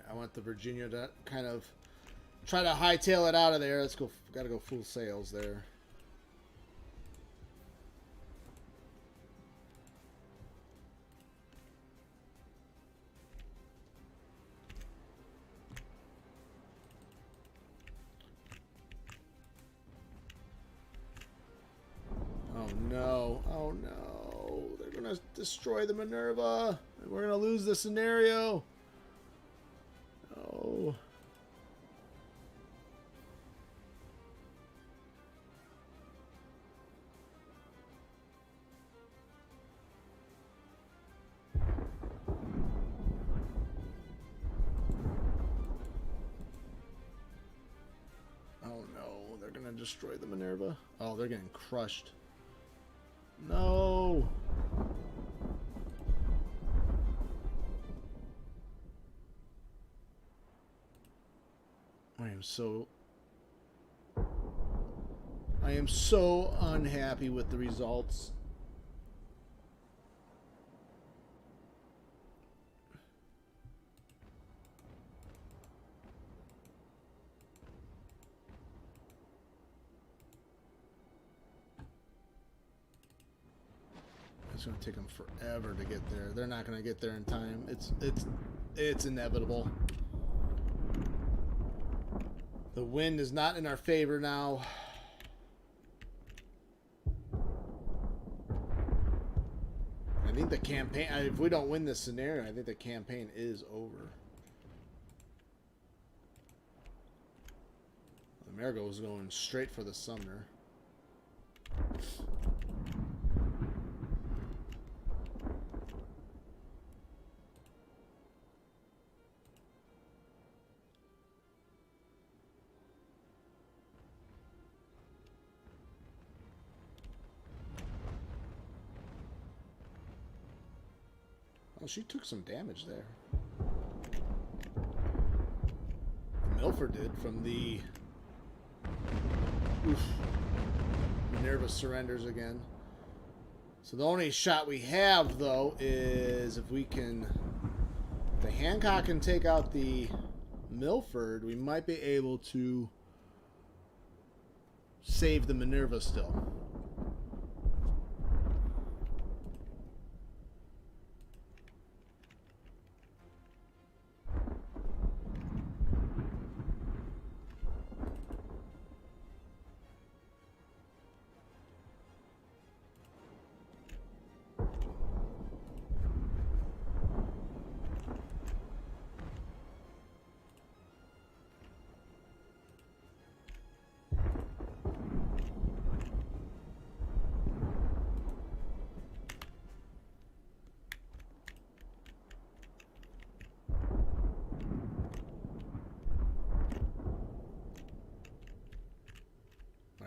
I want the Virginia to kind of try to hightail it out of there. Let's go. Got to go full sails there. Oh no. Oh no. They're going to destroy the Minerva. We're going to lose the scenario. Oh. Oh no, they're gonna destroy the Minerva. Oh, they're getting crushed. No. I am so unhappy with the results. It's going to take them forever to get there. They're not going to get there in time. It's inevitable. The wind is not in our favor now. I think the campaign, if we don't win this scenario, I think the campaign is over. The Marigold is going straight for the Sumner. Oh, she took some damage there. The Milford did from the... Oof. Minerva surrenders again. So the only shot we have, though, is if we can... If the Hancock can take out the Milford, we might be able to save the Minerva still.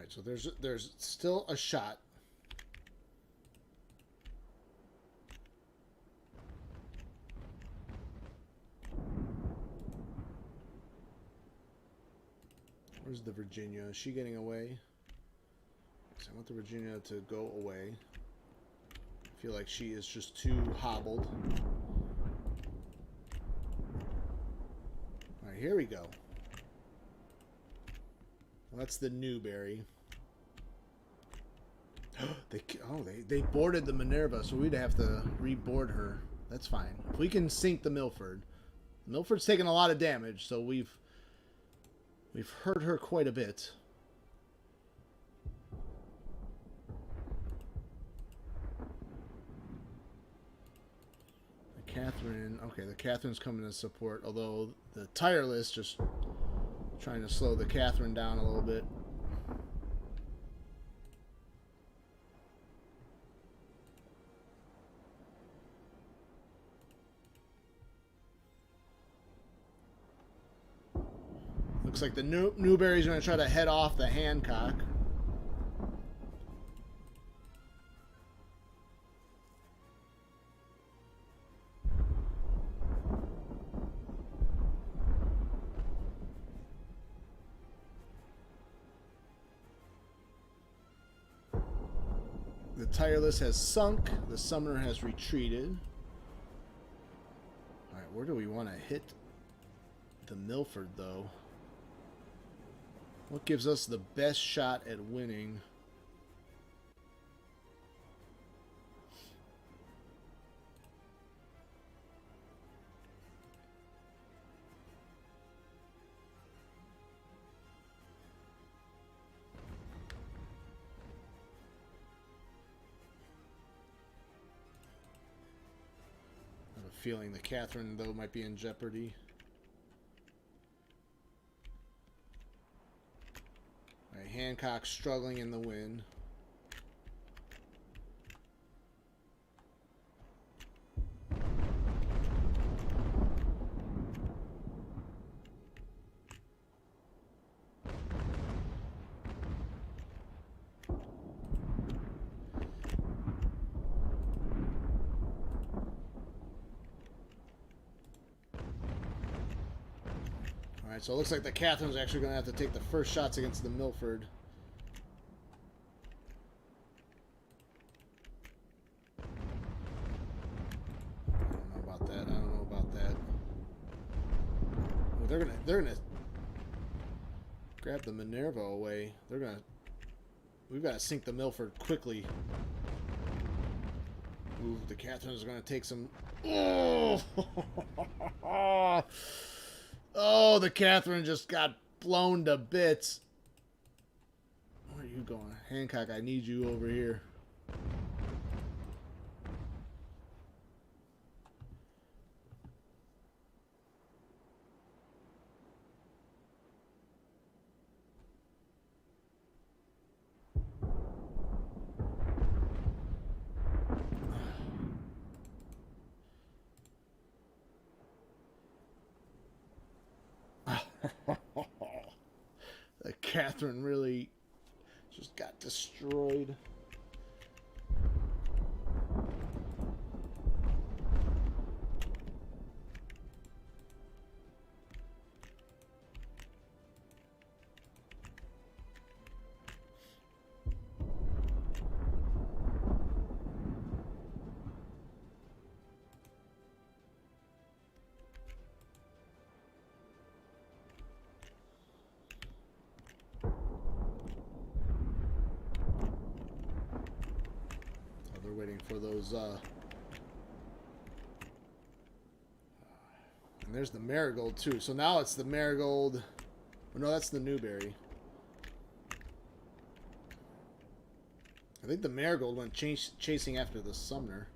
So there's still a shot. Where's the Virginia? Is she getting away? So I want the Virginia to go away. I feel like she is just too hobbled. Alright, here we go. Well, that's the Newberry. They boarded the Minerva, so we'd have to reboard her. That's fine. If we can sink the Milford. Milford's taken a lot of damage, so we've hurt her quite a bit. The Catherine, okay, the Catherine's coming to support, although the Tireless just trying to slow the Catherine down a little bit. Looks like the Newberry's going to try to head off the Hancock. The Tireless has sunk. The Sumner has retreated. Alright, where do we want to hit the Milford, though? What gives us the best shot at winning? Feeling the Catherine, though, might be in jeopardy. All right, Hancock struggling in the wind. Alright, so it looks like the Catherine's actually going to have to take the first shots against the Milford. I don't know about that. I don't know about that. Well, they're gonna grab the Minerva away. We've got to sink the Milford quickly. Ooh, the Catherine's going to take some. Oh! Oh, the Catherine just got blown to bits. Where are you going? Hancock, I need you over here. The Catherine really just got destroyed. Waiting for those and there's the Marigold too, so now it's the Marigold. Oh, no, that's the Newberry. I think the Marigold went chasing after the Sumner.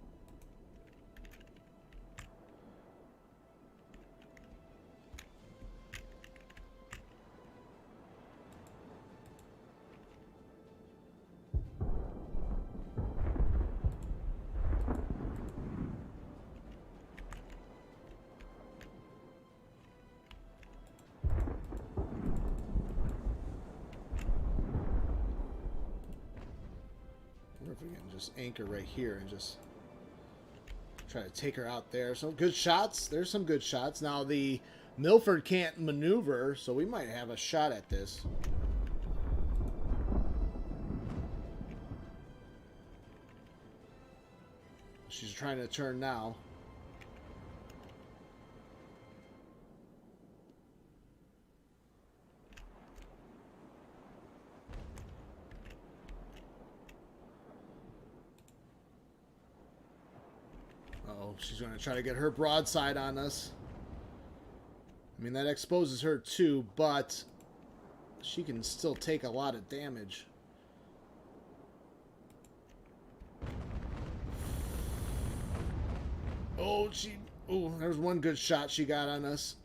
If we can just anchor right here and just try to take her out there. So good shots. There's some good shots. Now the Milford can't maneuver, so we might have a shot at this. She's trying to turn now. Uh-oh, she's going to try to get her broadside on us. I mean, that exposes her too, but she can still take a lot of damage. Oh, there's one good shot she got on us.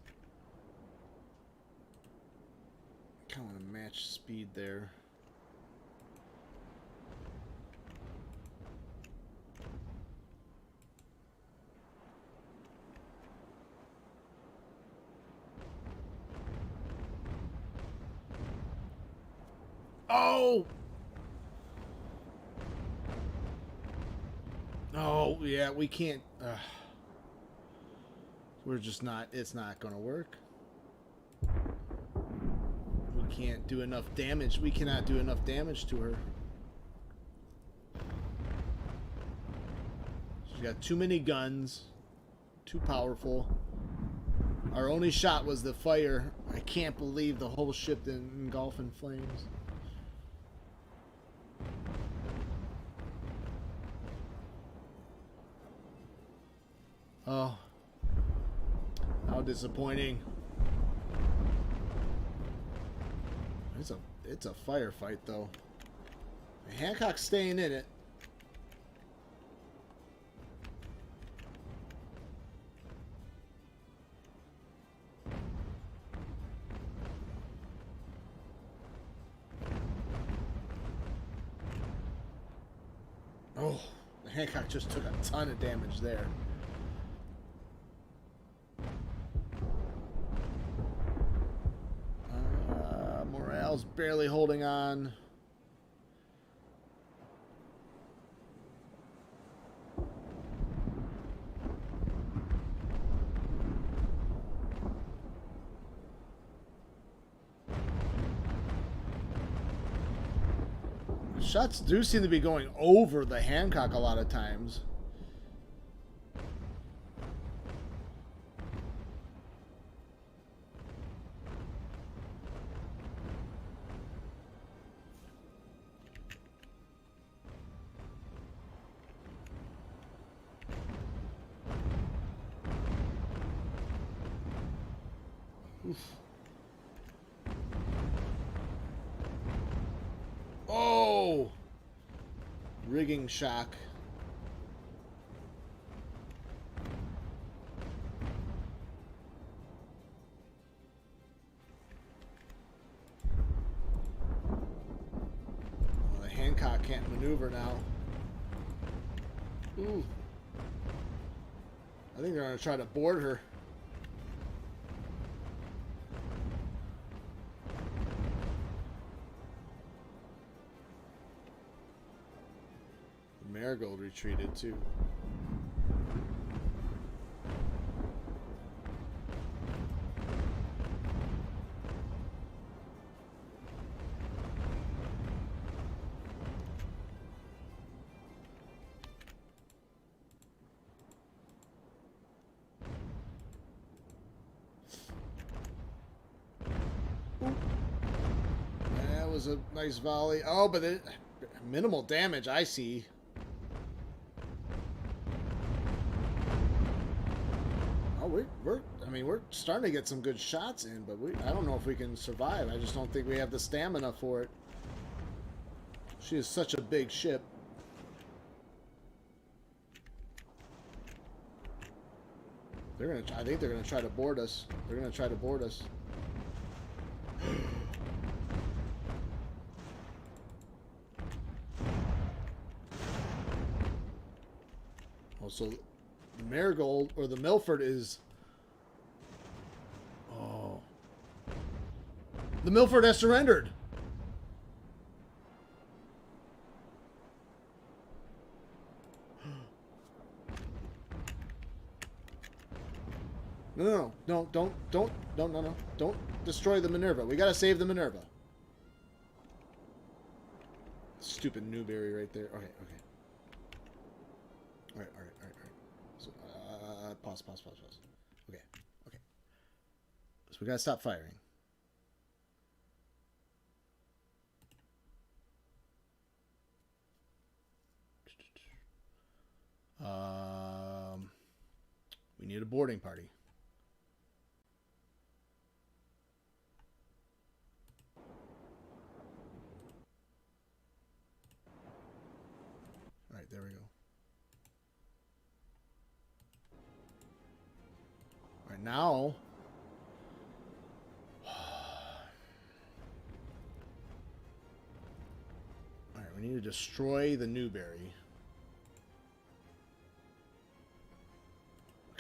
Kind of want to match speed there. Oh! Oh, yeah, we can't... we're just not... It's not going to work. We can't do enough damage. We cannot do enough damage to her. She's got too many guns. Too powerful. Our only shot was the fire. I can't believe the whole ship didn't engulf in flames. Oh. How disappointing. It's a firefight though. Hancock's staying in it. Oh, Hancock just took a ton of damage there. Morale's barely holding on. Shots do seem to be going over the Hancock a lot of times. Oof. Oh! Rigging shock. Well, the Hancock can't maneuver now. Ooh. I think they're going to try to board her. Marigold retreated too. That was a nice volley. Oh, but minimal damage, I see. We're starting to get some good shots in, but I don't know if we can survive. I just don't think we have the stamina for it. She is such a big ship. I think they're gonna try to board us. They're gonna try to board us. Oh, so the Marigold or the Milford is. Oh. The Milford has surrendered. No, don't destroy the Minerva. We gotta save the Minerva. Stupid Newberry right there. Okay. All right. So, pause. Okay. So we gotta stop firing. We need a boarding party. All right, there we go. All right, now. All right, we need to destroy the Newberry.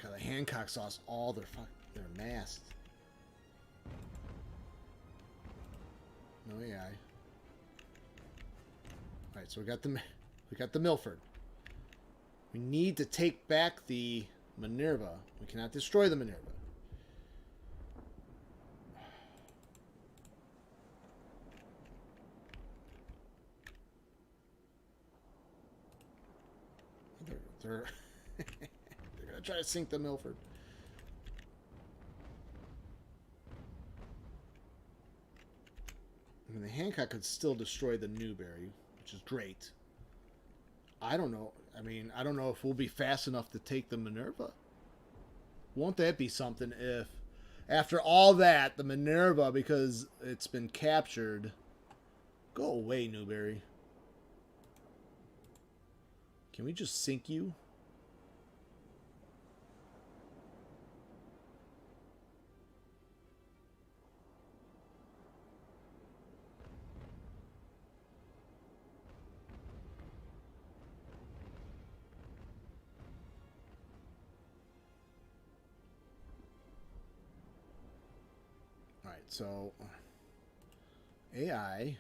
God, the Hancock lost all their masts. No AI. Alright, so we got the Milford. We need to take back the Minerva. We cannot destroy the Minerva. They're going to try to sink the Milford. I mean, the Hancock could still destroy the Newberry, which is great. I don't know. I mean, I don't know if we'll be fast enough to take the Minerva. Won't that be something if, after all that, the Minerva, because it's been captured... Go away, Newberry. Can we just sink you? Alright, so... AI...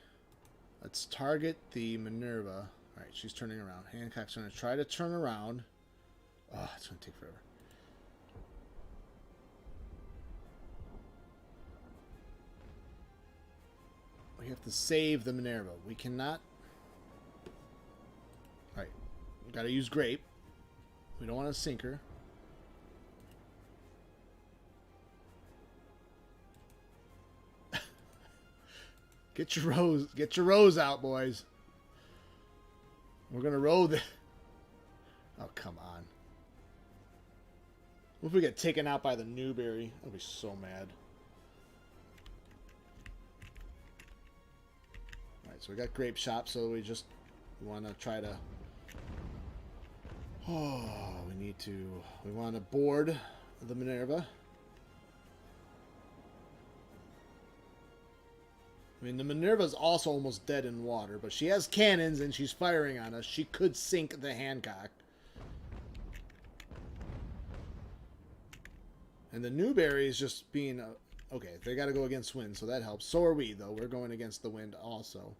Let's target the Minerva. Alright, she's turning around. Hancock's going to try to turn around. Oh, it's going to take forever. We have to save the Minerva. We cannot... Alright, we got to use Grape. We don't want to sink her. Get your rows out, boys. We're gonna row the... Oh, come on. What if we get taken out by the Newberry? I'll be so mad. Alright, so we got Grape Shop, so we want to try to... Oh, we want to board the Minerva. I mean, the Minerva's also almost dead in water, but she has cannons and she's firing on us. She could sink the Hancock. And the Newberry is just being... okay, they got to go against wind, so that helps. So are we, though. We're going against the wind also.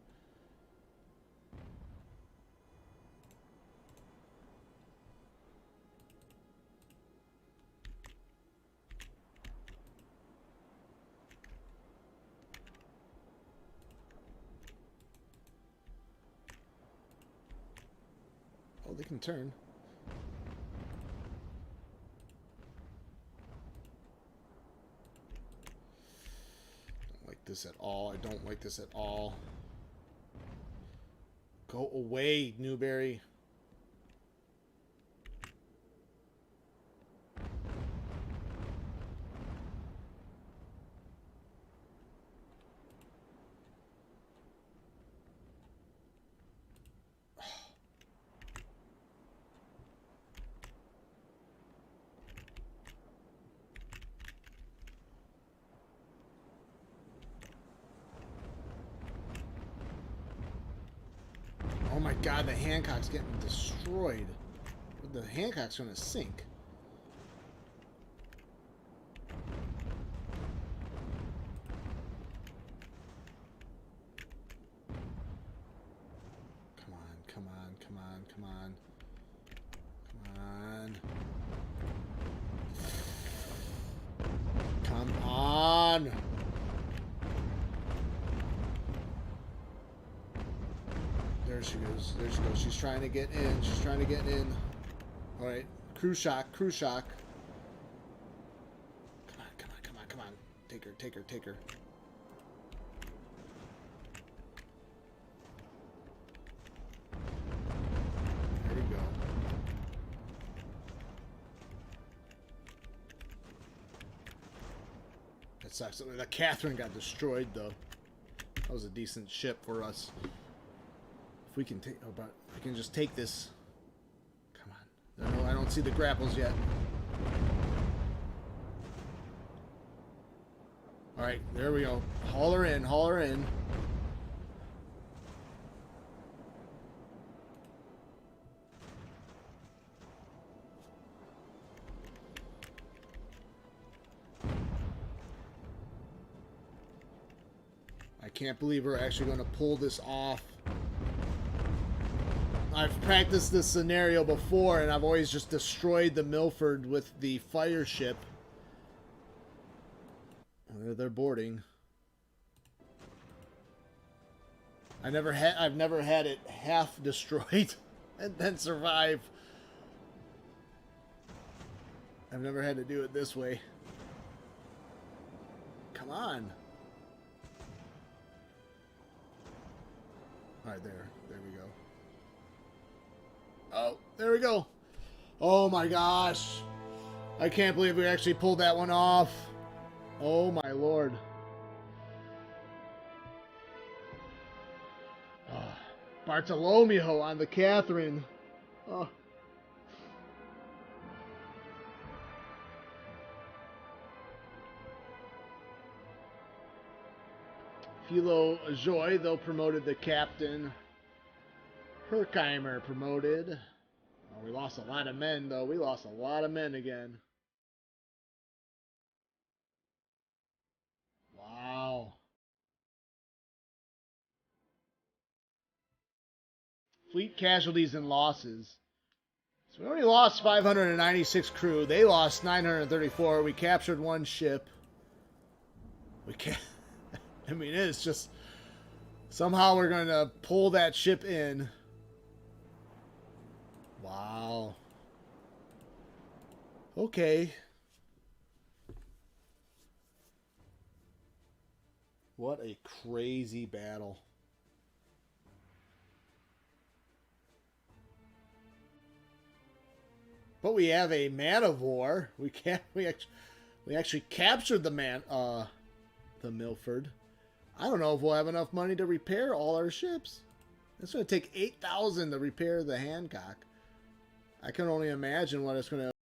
Oh, they can turn. I don't like this at all. I don't like this at all. Go away, Newberry. Oh my god, the Hancock's getting destroyed. The Hancock's gonna sink. Come on, come on, come on, come on. Come on. Come on! There she goes. There she goes. She's trying to get in. She's trying to get in. Alright. Crew shock. Crew shock. Come on, come on, come on, come on. Take her, take her, take her. There we go. That sucks. The Catherine got destroyed, though. That was a decent ship for us. If we can take, oh, but we can just take this. Come on. No, I don't see the grapples yet. All right, there we go. Haul her in. Haul her in. I can't believe we're actually going to pull this off. I've practiced this scenario before, and I've always just destroyed the Milford with the fire ship. They're boarding. I've never had it half destroyed and then survive. I've never had to do it this way. Come on. Alright, there we go. Oh, there we go. Oh my gosh. I can't believe we actually pulled that one off. Oh my lord. Bartolomeo on the Catherine. Oh. Philo Joy, though, promoted the captain. Herkheimer promoted. Oh, we lost a lot of men, though. We lost a lot of men again. Wow. Fleet casualties and losses. So we only lost 596 crew. They lost 934. We captured one ship. We can't... I mean, it's just... Somehow we're going to pull that ship in. Wow. Okay. What a crazy battle. But we have a man of war. We actually captured the Milford. I don't know if we'll have enough money to repair all our ships. It's going to take 8,000 to repair the Hancock. I can only imagine what it's going to...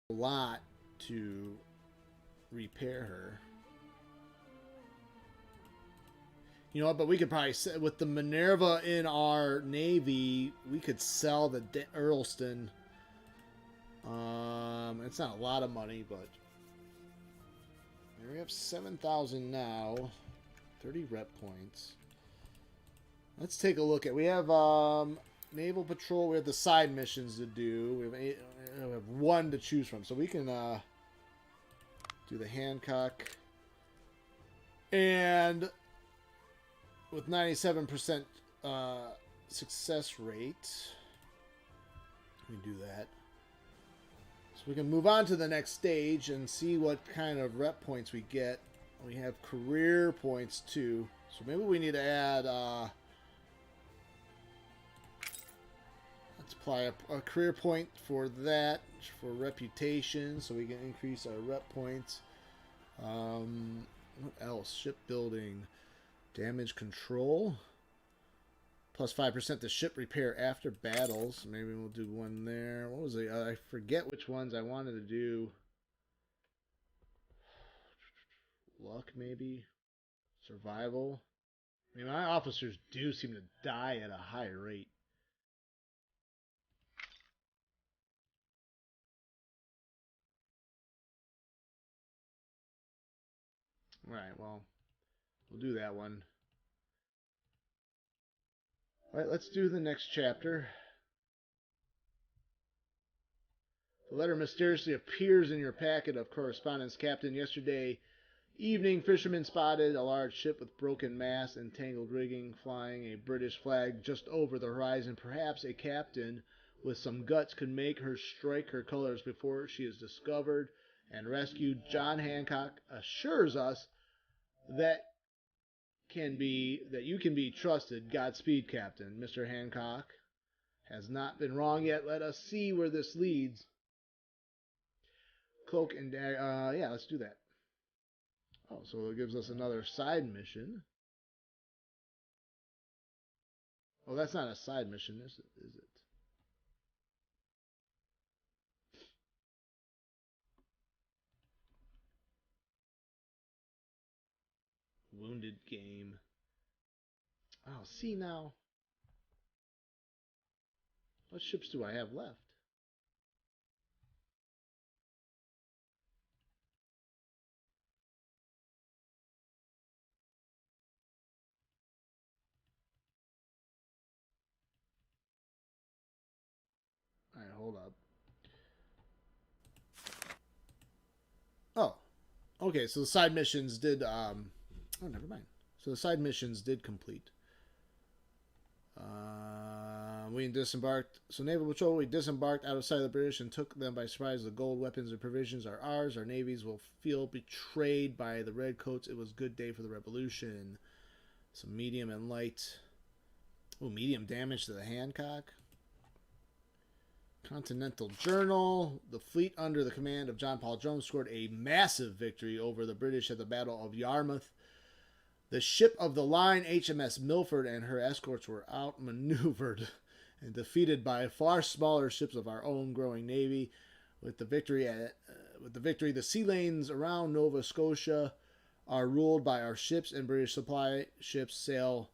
A lot to repair her. You know what, but we could probably, with the Minerva in our Navy, we could sell the Earlston. It's not a lot of money, but we have 7,000 now. 30 rep points. Let's take a look at, we have Naval Patrol, we have the side missions to do. We have one to choose from, so we can do the Hancock. And with 97% success rate, we can do that. So we can move on to the next stage and see what kind of rep points we get. We have career points too, so maybe we need to add let's apply a career point for that, for reputation, so we can increase our rep points. What else? Shipbuilding. Damage control. Plus 5% to ship repair after battles. Maybe we'll do one there. What was it? I forget which ones I wanted to do. Luck, maybe? Survival? I mean, my officers do seem to die at a high rate. Alright, well, we'll do that one. Alright, let's do the next chapter. The letter mysteriously appears in your packet of correspondence, Captain. Yesterday evening, fishermen spotted a large ship with broken masts and tangled rigging, flying a British flag just over the horizon. Perhaps a captain with some guts could make her strike her colors before she is discovered and rescued. John Hancock assures us that you can be trusted. Godspeed, Captain. Mr. Hancock has not been wrong yet. Let us see where this leads. Cloak and dagger. Yeah, let's do that. Oh, so it gives us another side mission. Oh, that's not a side mission, is it? Wounded game. Oh, see now. What ships do I have left? Alright, hold up. Oh. Okay, so the side missions did oh, never mind. So the side missions did complete. We disembarked. So naval patrol, we disembarked out of sight of the British and took them by surprise. The gold, weapons, and provisions are ours. Our navies will feel betrayed by the redcoats. It was a good day for the revolution. Some medium and light. Oh, medium damage to the Hancock. Continental Journal. The fleet under the command of John Paul Jones scored a massive victory over the British at the Battle of Yarmouth. The ship of the line, HMS Milford, and her escorts were outmaneuvered and defeated by far smaller ships of our own growing navy. With the victory, the sea lanes around Nova Scotia are ruled by our ships, and British supply ships sail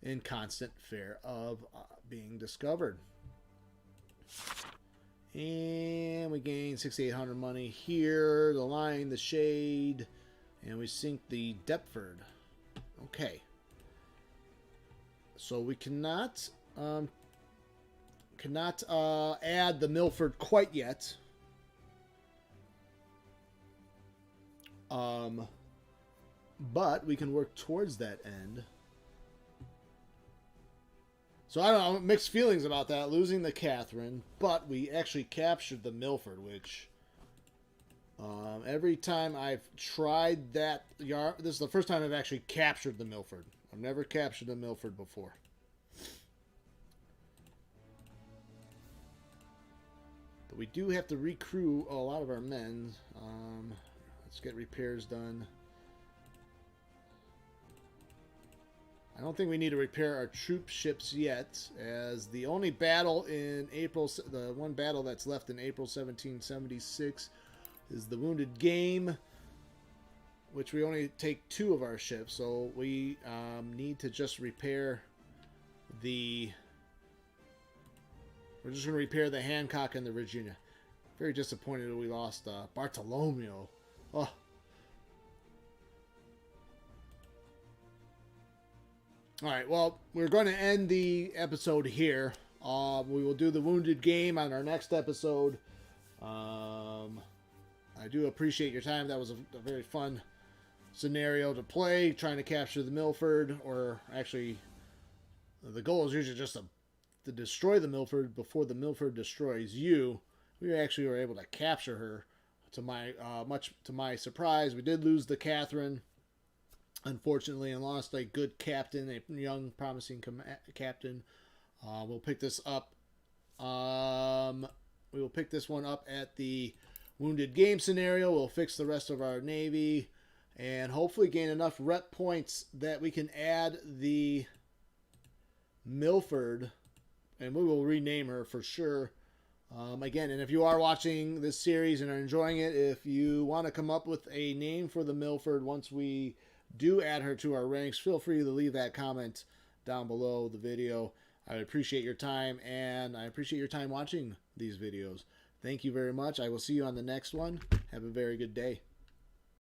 in constant fear of being discovered. And we gain 6,800 money here. The line, the shade, and we sink the Deptford. Okay. So we cannot add the Milford quite yet. But we can work towards that end. So I don't know, mixed feelings about that, losing the Catherine, but we actually captured the Milford, which every time I've tried that this is the first time I've actually captured the Milford. I've never captured the Milford before. But we do have to recrew a lot of our men. Let's get repairs done. I don't think we need to repair our troop ships yet, as the only battle in April, the one battle that's left in April 1776, is the Wounded Game, which we only take 2 of our ships, so we need to just repair the... We're just going to repair the Hancock and the Virginia. Very disappointed that we lost Bartolomeo. Oh. Alright, well, we're going to end the episode here. We will do the Wounded Game on our next episode. I do appreciate your time. That was a very fun scenario to play, trying to capture the Milford, or actually, the goal is usually just to destroy the Milford before the Milford destroys you. We actually were able to capture her, to my much to my surprise. We did lose the Catherine, unfortunately, and lost a good captain, a young, promising captain. We'll pick this up. We will pick this one up at the Wounded Game scenario. We'll fix the rest of our navy, and hopefully gain enough rep points that we can add the Milford, and we will rename her for sure. Again, and if you are watching this series and are enjoying it, if you want to come up with a name for the Milford once we do add her to our ranks, feel free to leave that comment down below the video. I appreciate your time, and I appreciate your time watching these videos. Thank you very much. I will see you on the next one. Have a very good day.